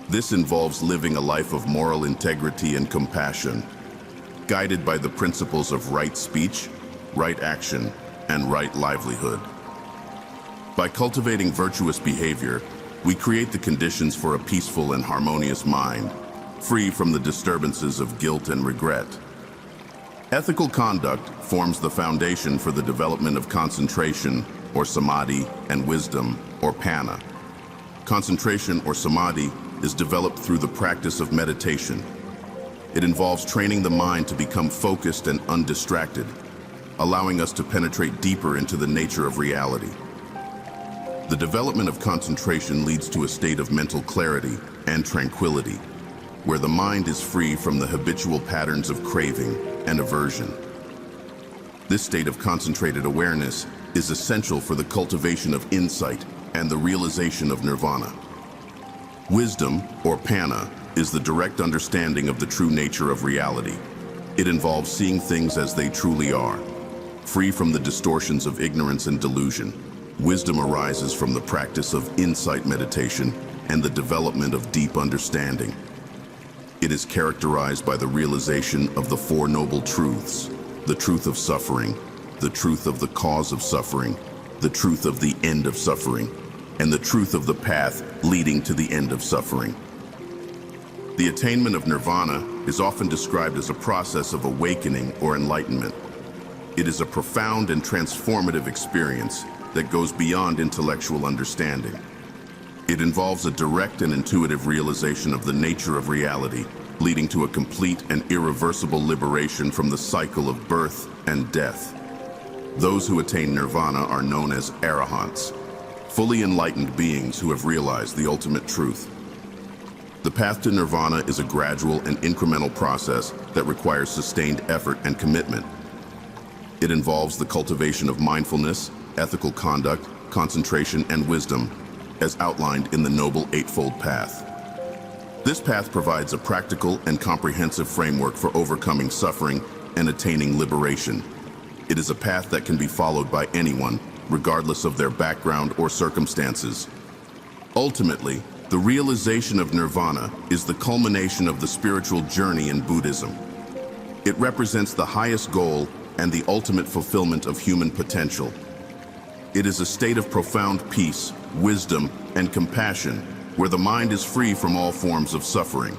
This involves living a life of moral integrity and compassion, guided by the principles of right speech, right action, and right livelihood. By cultivating virtuous behavior, we create the conditions for a peaceful and harmonious mind, free from the disturbances of guilt and regret. Ethical conduct forms the foundation for the development of concentration, or samadhi, and wisdom, or panna. Concentration, or samadhi, is developed through the practice of meditation. It involves training the mind to become focused and undistracted, allowing us to penetrate deeper into the nature of reality. The development of concentration leads to a state of mental clarity and tranquility, where the mind is free from the habitual patterns of craving and aversion. This state of concentrated awareness is essential for the cultivation of insight and the realization of nirvana. Wisdom, or panna, is the direct understanding of the true nature of reality. It involves seeing things as they truly are, free from the distortions of ignorance and delusion. Wisdom arises from the practice of insight meditation and the development of deep understanding. It is characterized by the realization of the Four Noble Truths: the truth of suffering, the truth of the cause of suffering, the truth of the end of suffering, and the truth of the path leading to the end of suffering. The attainment of nirvana is often described as a process of awakening or enlightenment. It is a profound and transformative experience that goes beyond intellectual understanding. It involves a direct and intuitive realization of the nature of reality, leading to a complete and irreversible liberation from the cycle of birth and death. Those who attain nirvana are known as arahants, fully enlightened beings who have realized the ultimate truth. The path to nirvana is a gradual and incremental process that requires sustained effort and commitment. It involves the cultivation of mindfulness, ethical conduct, concentration, and wisdom, as outlined in the Noble Eightfold Path. This path provides a practical and comprehensive framework for overcoming suffering and attaining liberation. It is a path that can be followed by anyone, regardless of their background or circumstances. Ultimately, the realization of nirvana is the culmination of the spiritual journey in Buddhism. It represents the highest goal and the ultimate fulfillment of human potential. It is a state of profound peace, wisdom, and compassion, where the mind is free from all forms of suffering.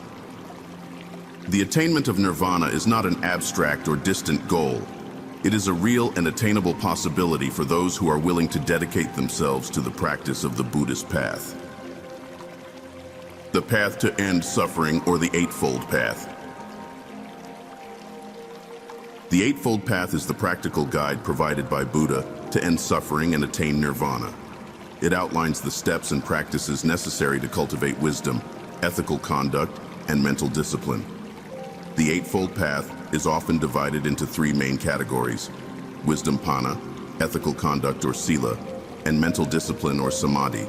The attainment of nirvana is not an abstract or distant goal. It is a real and attainable possibility for those who are willing to dedicate themselves to the practice of the Buddhist path. The path to end suffering, or the Eightfold Path. The Eightfold Path is the practical guide provided by Buddha to end suffering and attain nirvana. It outlines the steps and practices necessary to cultivate wisdom, ethical conduct, and mental discipline. The Eightfold Path is often divided into three main categories: wisdom pana, ethical conduct or sila, and mental discipline or samadhi.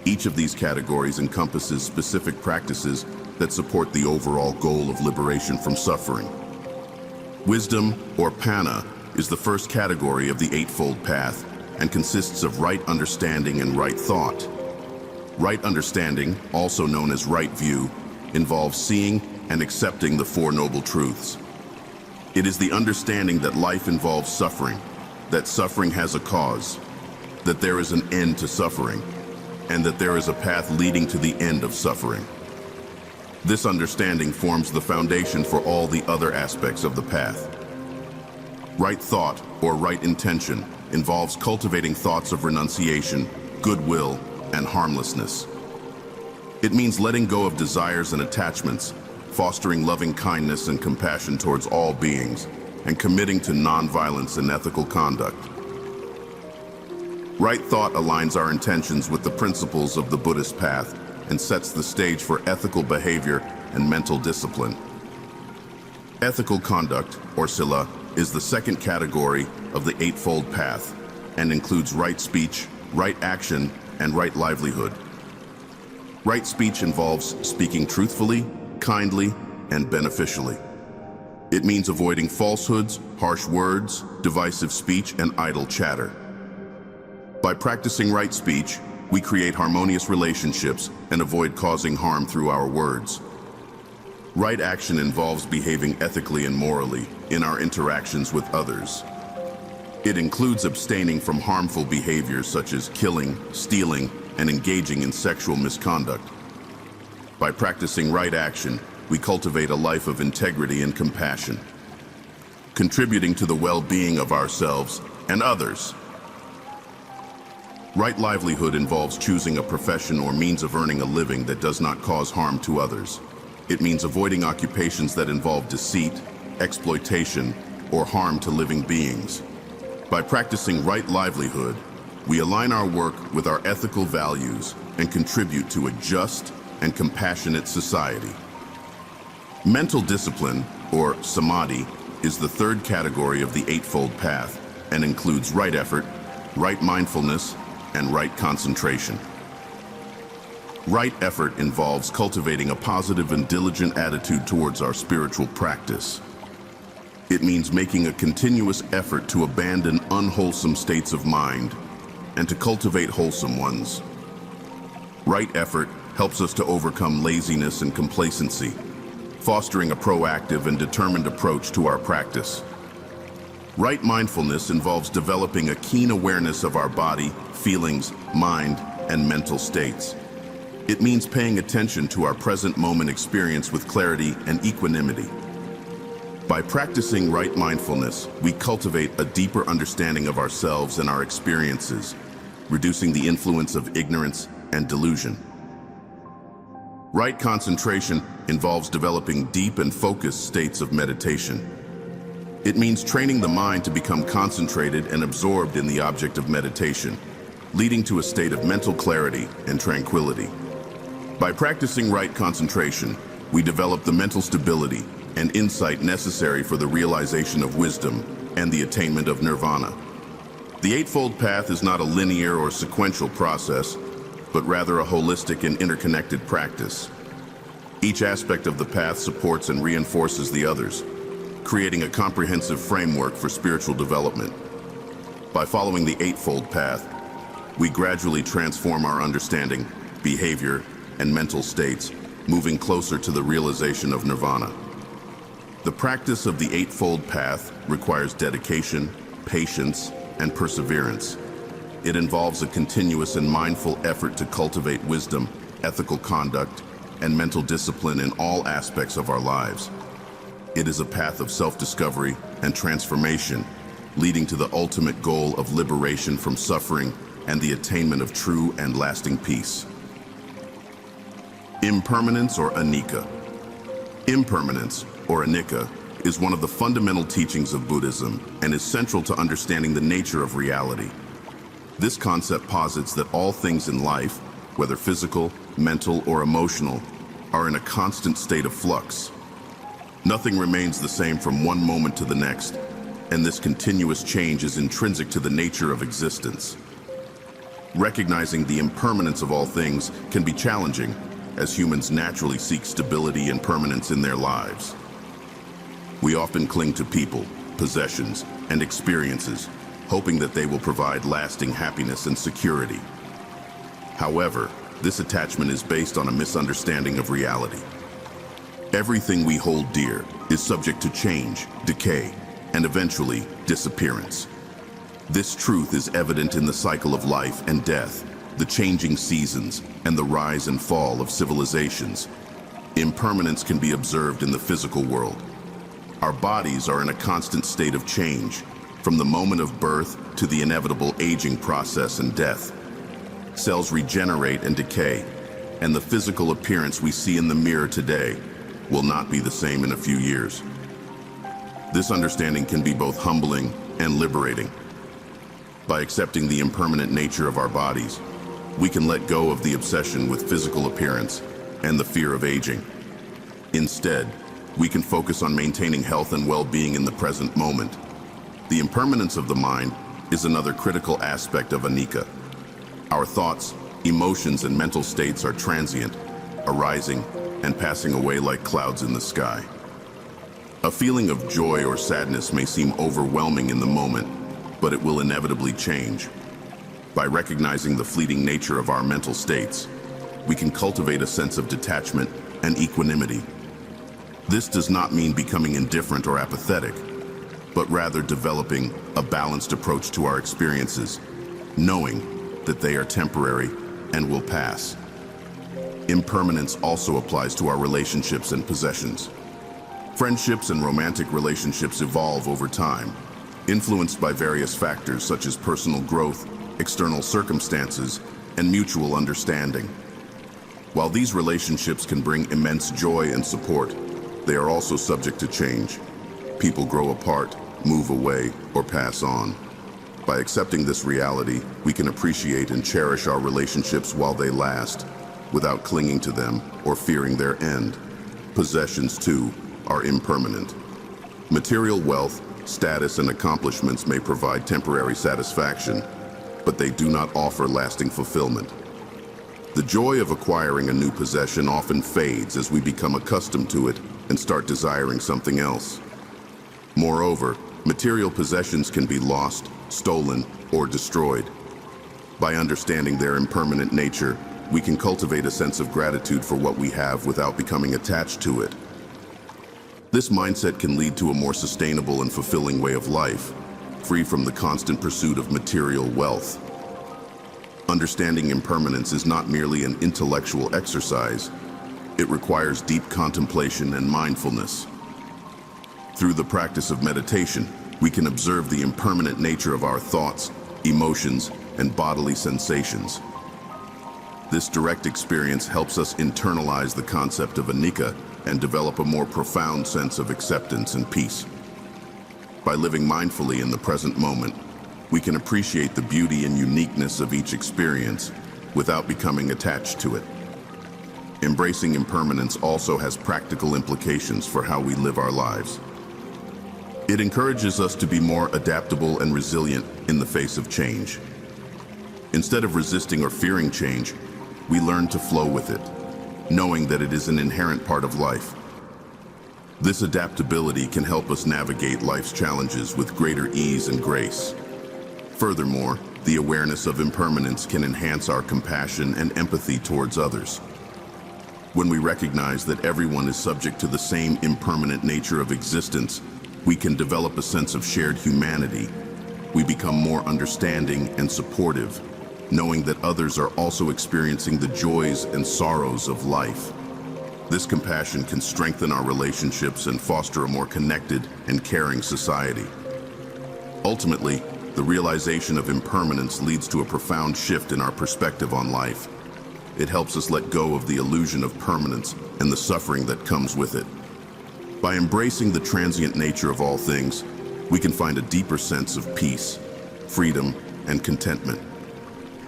Each of these categories encompasses specific practices that support the overall goal of liberation from suffering. Wisdom, or pana, is the first category of the Eightfold Path and consists of right understanding and right thought. Right understanding, also known as right view, involves seeing and accepting the Four Noble Truths. It is the understanding that life involves suffering, that suffering has a cause, that there is an end to suffering, and that there is a path leading to the end of suffering. This understanding forms the foundation for all the other aspects of the path. Right thought, or right intention, involves cultivating thoughts of renunciation, goodwill, and harmlessness. It means letting go of desires and attachments, fostering loving kindness and compassion towards all beings, and committing to nonviolence and ethical conduct. Right thought aligns our intentions with the principles of the Buddhist path and sets the stage for ethical behavior and mental discipline. Ethical conduct, or sila, is the second category of the Eightfold Path and includes right speech, right action, and right livelihood. Right speech involves speaking truthfully, kindly, and beneficially. It means avoiding falsehoods, harsh words, divisive speech, and idle chatter. By practicing right speech, we create harmonious relationships and avoid causing harm through our words. Right action involves behaving ethically and morally in our interactions with others. It includes abstaining from harmful behaviors such as killing, stealing, and engaging in sexual misconduct. By practicing right action, we cultivate a life of integrity and compassion, contributing to the well-being of ourselves and others. Right livelihood involves choosing a profession or means of earning a living that does not cause harm to others. It means avoiding occupations that involve deceit, exploitation, or harm to living beings. By practicing right livelihood, we align our work with our ethical values and contribute to a just and compassionate society. Mental discipline, or samadhi, is the third category of the Eightfold Path and includes right effort, right mindfulness, and right concentration. Right effort involves cultivating a positive and diligent attitude towards our spiritual practice. It means making a continuous effort to abandon unwholesome states of mind and to cultivate wholesome ones. Right effort helps us to overcome laziness and complacency, fostering a proactive and determined approach to our practice. Right mindfulness involves developing a keen awareness of our body, feelings, mind, and mental states. It means paying attention to our present moment experience with clarity and equanimity. By practicing right mindfulness, we cultivate a deeper understanding of ourselves and our experiences, reducing the influence of ignorance and delusion. Right concentration involves developing deep and focused states of meditation. It means training the mind to become concentrated and absorbed in the object of meditation, leading to a state of mental clarity and tranquility. By practicing right concentration, we develop the mental stability and insight necessary for the realization of wisdom and the attainment of nirvana. The Eightfold Path is not a linear or sequential process, but rather a holistic and interconnected practice. Each aspect of the path supports and reinforces the others, creating a comprehensive framework for spiritual development. By following the Eightfold Path, we gradually transform our understanding, behavior, and mental states, moving closer to the realization of nirvana. The practice of the Eightfold Path requires dedication, patience, and perseverance. It involves a continuous and mindful effort to cultivate wisdom, ethical conduct, and mental discipline in all aspects of our lives. It is a path of self-discovery and transformation, leading to the ultimate goal of liberation from suffering and the attainment of true and lasting peace. Impermanence or anicca. Impermanence, or anicca, is one of the fundamental teachings of Buddhism and is central to understanding the nature of reality. This concept posits that all things in life, whether physical, mental, or emotional, are in a constant state of flux. Nothing remains the same from one moment to the next, and this continuous change is intrinsic to the nature of existence. Recognizing the impermanence of all things can be challenging, as humans naturally seek stability and permanence in their lives. We often cling to people, possessions, and experiences, hoping that they will provide lasting happiness and security. However, this attachment is based on a misunderstanding of reality. Everything we hold dear is subject to change, decay, and eventually disappearance. This truth is evident in the cycle of life and death, the changing seasons, and the rise and fall of civilizations. Impermanence can be observed in the physical world. Our bodies are in a constant state of change, from the moment of birth to the inevitable aging process and death. Cells regenerate and decay, and the physical appearance we see in the mirror today will not be the same in a few years. This understanding can be both humbling and liberating. By accepting the impermanent nature of our bodies, we can let go of the obsession with physical appearance and the fear of aging. Instead, we can focus on maintaining health and well-being in the present moment. The impermanence of the mind is another critical aspect of anicca. Our thoughts, emotions, and mental states are transient, arising and passing away like clouds in the sky. A feeling of joy or sadness may seem overwhelming in the moment, but it will inevitably change. By recognizing the fleeting nature of our mental states, we can cultivate a sense of detachment and equanimity. This does not mean becoming indifferent or apathetic, but rather developing a balanced approach to our experiences, knowing that they are temporary and will pass. Impermanence also applies to our relationships and possessions. Friendships and romantic relationships evolve over time, influenced by various factors such as personal growth, external circumstances, and mutual understanding. While these relationships can bring immense joy and support, they are also subject to change. People grow apart, move away, or pass on. By accepting this reality, we can appreciate and cherish our relationships while they last, without clinging to them or fearing their end. Possessions, too, are impermanent. Material wealth, status, and accomplishments may provide temporary satisfaction, but they do not offer lasting fulfillment. The joy of acquiring a new possession often fades as we become accustomed to it and start desiring something else. Moreover, material possessions can be lost, stolen, or destroyed. By understanding their impermanent nature, we can cultivate a sense of gratitude for what we have without becoming attached to it. This mindset can lead to a more sustainable and fulfilling way of life, free from the constant pursuit of material wealth. Understanding impermanence is not merely an intellectual exercise. It requires deep contemplation and mindfulness. Through the practice of meditation, we can observe the impermanent nature of our thoughts, emotions, and bodily sensations. This direct experience helps us internalize the concept of anicca and develop a more profound sense of acceptance and peace. By living mindfully in the present moment, we can appreciate the beauty and uniqueness of each experience without becoming attached to it. Embracing impermanence also has practical implications for how we live our lives. It encourages us to be more adaptable and resilient in the face of change. Instead of resisting or fearing change, we learn to flow with it, knowing that it is an inherent part of life. This adaptability can help us navigate life's challenges with greater ease and grace. Furthermore, the awareness of impermanence can enhance our compassion and empathy towards others. When we recognize that everyone is subject to the same impermanent nature of existence, we can develop a sense of shared humanity. We become more understanding and supportive, knowing that others are also experiencing the joys and sorrows of life. This compassion can strengthen our relationships and foster a more connected and caring society. Ultimately, the realization of impermanence leads to a profound shift in our perspective on life. It helps us let go of the illusion of permanence and the suffering that comes with it. By embracing the transient nature of all things, we can find a deeper sense of peace, freedom, and contentment.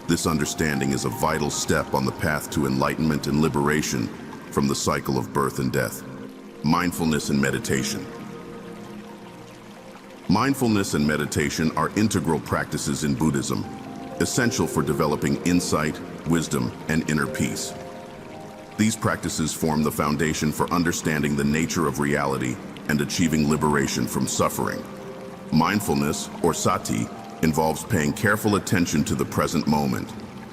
This understanding is a vital step on the path to enlightenment and liberation from the cycle of birth and death. Mindfulness and meditation. Mindfulness and meditation are integral practices in Buddhism, essential for developing insight, wisdom, and inner peace. These practices form the foundation for understanding the nature of reality and achieving liberation from suffering. Mindfulness, or sati, involves paying careful attention to the present moment,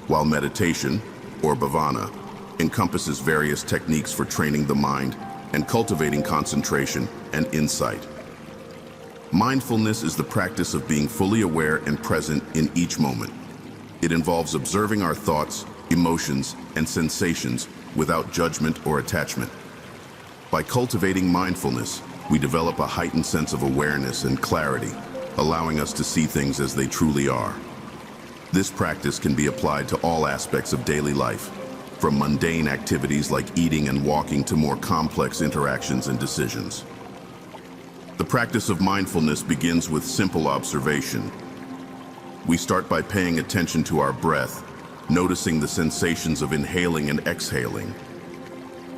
while meditation, or bhavana, encompasses various techniques for training the mind and cultivating concentration and insight. Mindfulness is the practice of being fully aware and present in each moment. It involves observing our thoughts, emotions, and sensations without judgment or attachment. By cultivating mindfulness, we develop a heightened sense of awareness and clarity, allowing us to see things as they truly are. This practice can be applied to all aspects of daily life, from mundane activities like eating and walking to more complex interactions and decisions. The practice of mindfulness begins with simple observation. We start by paying attention to our breath, noticing the sensations of inhaling and exhaling.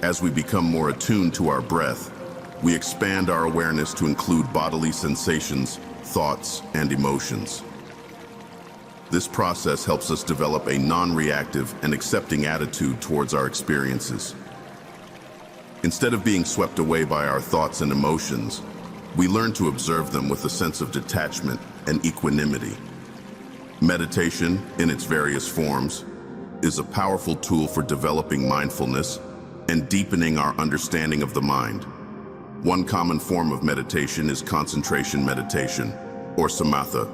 As we become more attuned to our breath, we expand our awareness to include bodily sensations, thoughts, and emotions. This process helps us develop a non-reactive and accepting attitude towards our experiences. Instead of being swept away by our thoughts and emotions, we learn to observe them with a sense of detachment and equanimity. Meditation, in its various forms, is a powerful tool for developing mindfulness and deepening our understanding of the mind. One common form of meditation is concentration meditation, or samatha,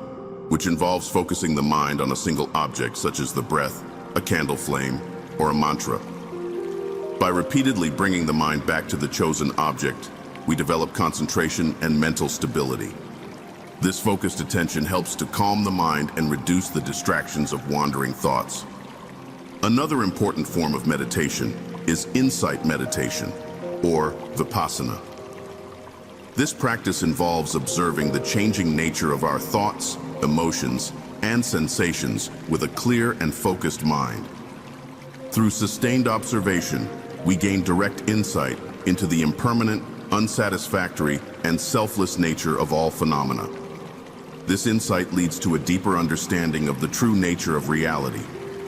which involves focusing the mind on a single object such as the breath, a candle flame, or a mantra. By repeatedly bringing the mind back to the chosen object, we develop concentration and mental stability. This focused attention helps to calm the mind and reduce the distractions of wandering thoughts. Another important form of meditation is insight meditation, or vipassana. This practice involves observing the changing nature of our thoughts, emotions, and sensations with a clear and focused mind. Through sustained observation, we gain direct insight into the impermanent, unsatisfactory, and selfless nature of all phenomena. This insight leads to a deeper understanding of the true nature of reality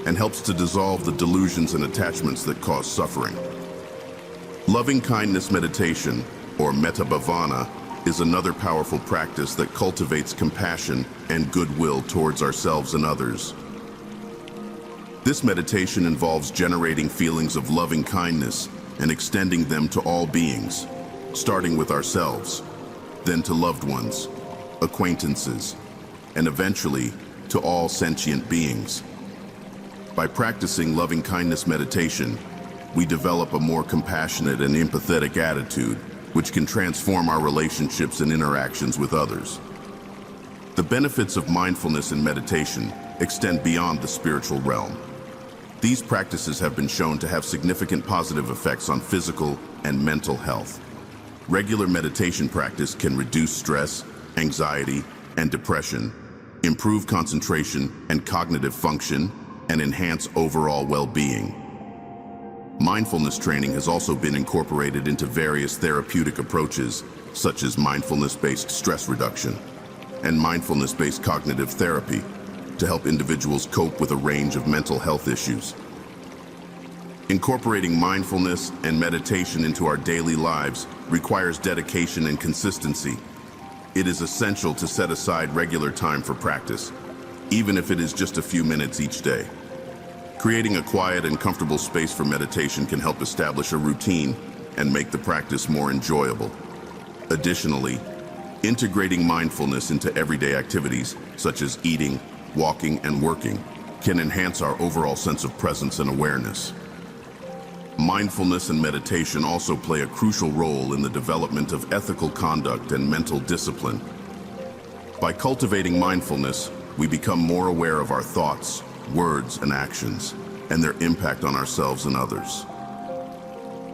and helps to dissolve the delusions and attachments that cause suffering. Loving-kindness meditation, or metta bhavana, is another powerful practice that cultivates compassion and goodwill towards ourselves and others. This meditation involves generating feelings of loving kindness and extending them to all beings, starting with ourselves, then to loved ones, acquaintances, and eventually to all sentient beings. By practicing loving kindness meditation, we develop a more compassionate and empathetic attitude, which can transform our relationships and interactions with others. The benefits of mindfulness and meditation extend beyond the spiritual realm. These practices have been shown to have significant positive effects on physical and mental health. Regular meditation practice can reduce stress, anxiety, and depression, improve concentration and cognitive function, and enhance overall well-being. Mindfulness training has also been incorporated into various therapeutic approaches, such as mindfulness-based stress reduction and mindfulness-based cognitive therapy, to help individuals cope with a range of mental health issues. Incorporating mindfulness and meditation into our daily lives requires dedication and consistency. It is essential to set aside regular time for practice, even if it is just a few minutes each day. Creating a quiet and comfortable space for meditation can help establish a routine and make the practice more enjoyable. Additionally, integrating mindfulness into everyday activities, such as eating, walking, and working, can enhance our overall sense of presence and awareness. Mindfulness and meditation also play a crucial role in the development of ethical conduct and mental discipline. By cultivating mindfulness, we become more aware of our thoughts, words, and actions, and their impact on ourselves and others.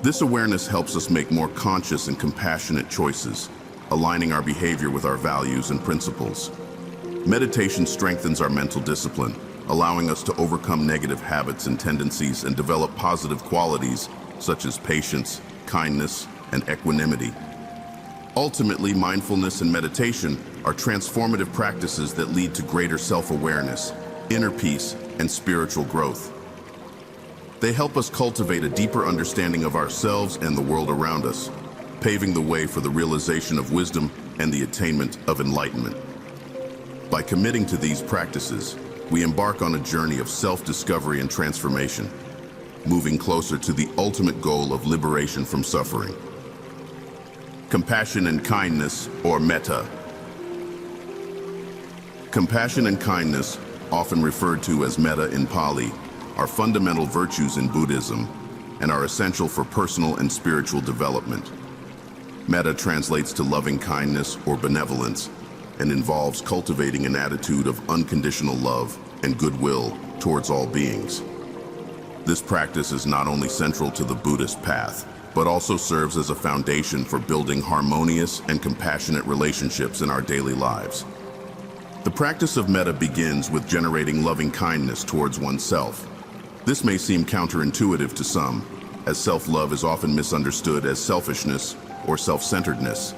This awareness helps us make more conscious and compassionate choices, aligning our behavior with our values and principles. Meditation strengthens our mental discipline, allowing us to overcome negative habits and tendencies and develop positive qualities such as patience, kindness, and equanimity. Ultimately, mindfulness and meditation are transformative practices that lead to greater self-awareness, inner peace, and spiritual growth. They help us cultivate a deeper understanding of ourselves and the world around us, paving the way for the realization of wisdom and the attainment of enlightenment. By committing to these practices, we embark on a journey of self-discovery and transformation, moving closer to the ultimate goal of liberation from suffering. Compassion and kindness, or metta. Compassion and kindness, often referred to as metta in Pali, are fundamental virtues in Buddhism and are essential for personal and spiritual development. Metta translates to loving kindness or benevolence and involves cultivating an attitude of unconditional love and goodwill towards all beings. This practice is not only central to the Buddhist path, but also serves as a foundation for building harmonious and compassionate relationships in our daily lives. The practice of metta begins with generating loving kindness towards oneself. This may seem counterintuitive to some, as self-love is often misunderstood as selfishness or self-centeredness.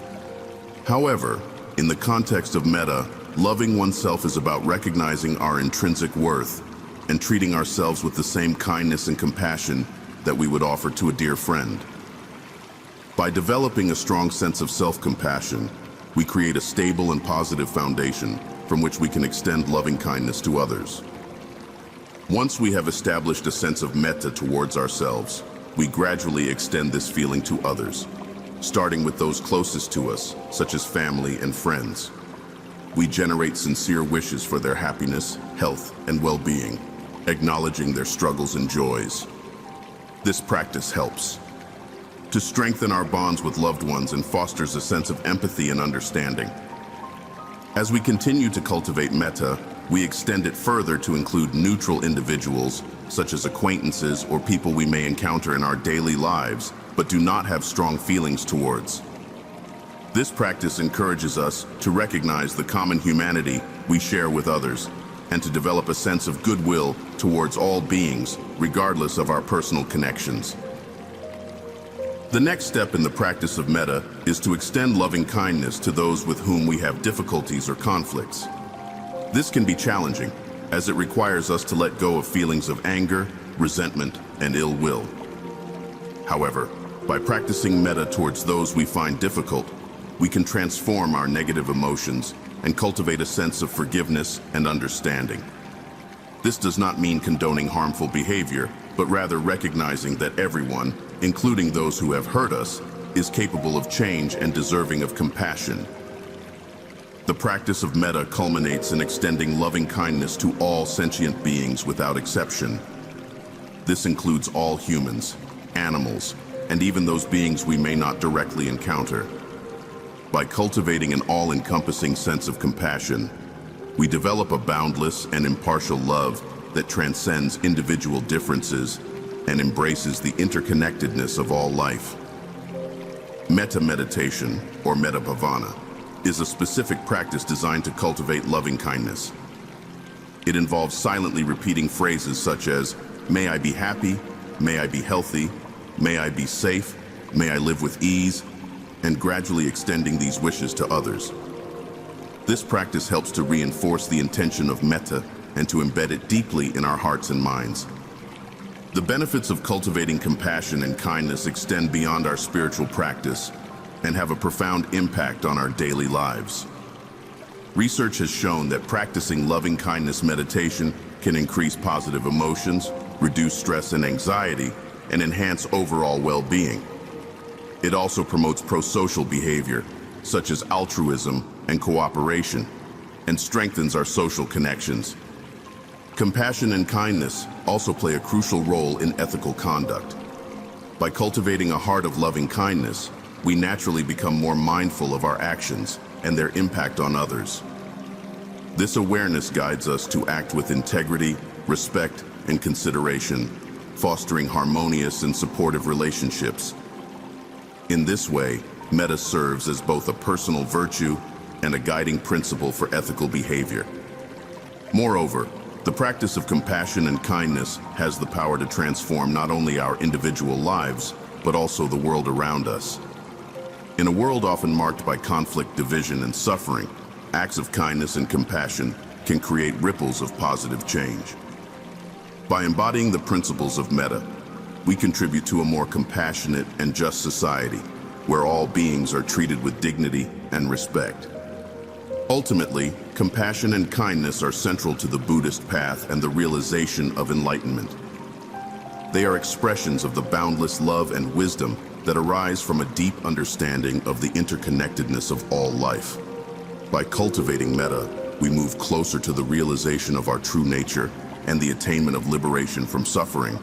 However, in the context of metta, loving oneself is about recognizing our intrinsic worth and treating ourselves with the same kindness and compassion that we would offer to a dear friend. By developing a strong sense of self-compassion, we create a stable and positive foundation from which we can extend loving kindness to others. Once we have established a sense of metta towards ourselves, we gradually extend this feeling to others, starting with those closest to us, such as family and friends. We generate sincere wishes for their happiness, health, and well-being, acknowledging their struggles and joys. This practice helps to strengthen our bonds with loved ones and fosters a sense of empathy and understanding. As we continue to cultivate metta, we extend it further to include neutral individuals, such as acquaintances or people we may encounter in our daily lives, but do not have strong feelings towards. This practice encourages us to recognize the common humanity we share with others and to develop a sense of goodwill towards all beings, regardless of our personal connections. The next step in the practice of metta is to extend loving kindness to those with whom we have difficulties or conflicts. This can be challenging, as it requires us to let go of feelings of anger, resentment, and ill will. However, by practicing metta towards those we find difficult, we can transform our negative emotions and cultivate a sense of forgiveness and understanding. This does not mean condoning harmful behavior, but rather recognizing that everyone, including those who have hurt us, is capable of change and deserving of compassion. The practice of metta culminates in extending loving kindness to all sentient beings without exception. This includes all humans, animals, and even those beings we may not directly encounter. By cultivating an all-encompassing sense of compassion, we develop a boundless and impartial love that transcends individual differences and embraces the interconnectedness of all life. Metta meditation, or metta bhavana, is a specific practice designed to cultivate loving kindness. It involves silently repeating phrases such as, "May I be happy, may I be healthy, may I be safe, may I live with ease," and gradually extending these wishes to others. This practice helps to reinforce the intention of metta and to embed it deeply in our hearts and minds. The benefits of cultivating compassion and kindness extend beyond our spiritual practice and have a profound impact on our daily lives. Research has shown that practicing loving kindness meditation can increase positive emotions, reduce stress and anxiety, and enhance overall well-being. It also promotes pro-social behavior, such as altruism and cooperation, and strengthens our social connections. Compassion and kindness also play a crucial role in ethical conduct. By cultivating a heart of loving kindness, we naturally become more mindful of our actions and their impact on others. This awareness guides us to act with integrity, respect, and consideration, fostering harmonious and supportive relationships. In this way, metta serves as both a personal virtue and a guiding principle for ethical behavior. Moreover, the practice of compassion and kindness has the power to transform not only our individual lives, but also the world around us. In a world often marked by conflict, division, and suffering, acts of kindness and compassion can create ripples of positive change. By embodying the principles of metta, we contribute to a more compassionate and just society, where all beings are treated with dignity and respect. Ultimately, compassion and kindness are central to the Buddhist path and the realization of enlightenment. They are expressions of the boundless love and wisdom that arise from a deep understanding of the interconnectedness of all life. By cultivating metta, we move closer to the realization of our true nature and the attainment of liberation from suffering.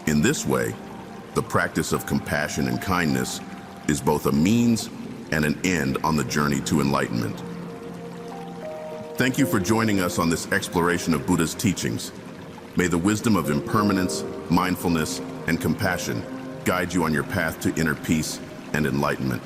In this way, the practice of compassion and kindness is both a means and an end on the journey to enlightenment. Thank you for joining us on this exploration of Buddha's teachings. May the wisdom of impermanence, mindfulness, and compassion guide you on your path to inner peace and enlightenment.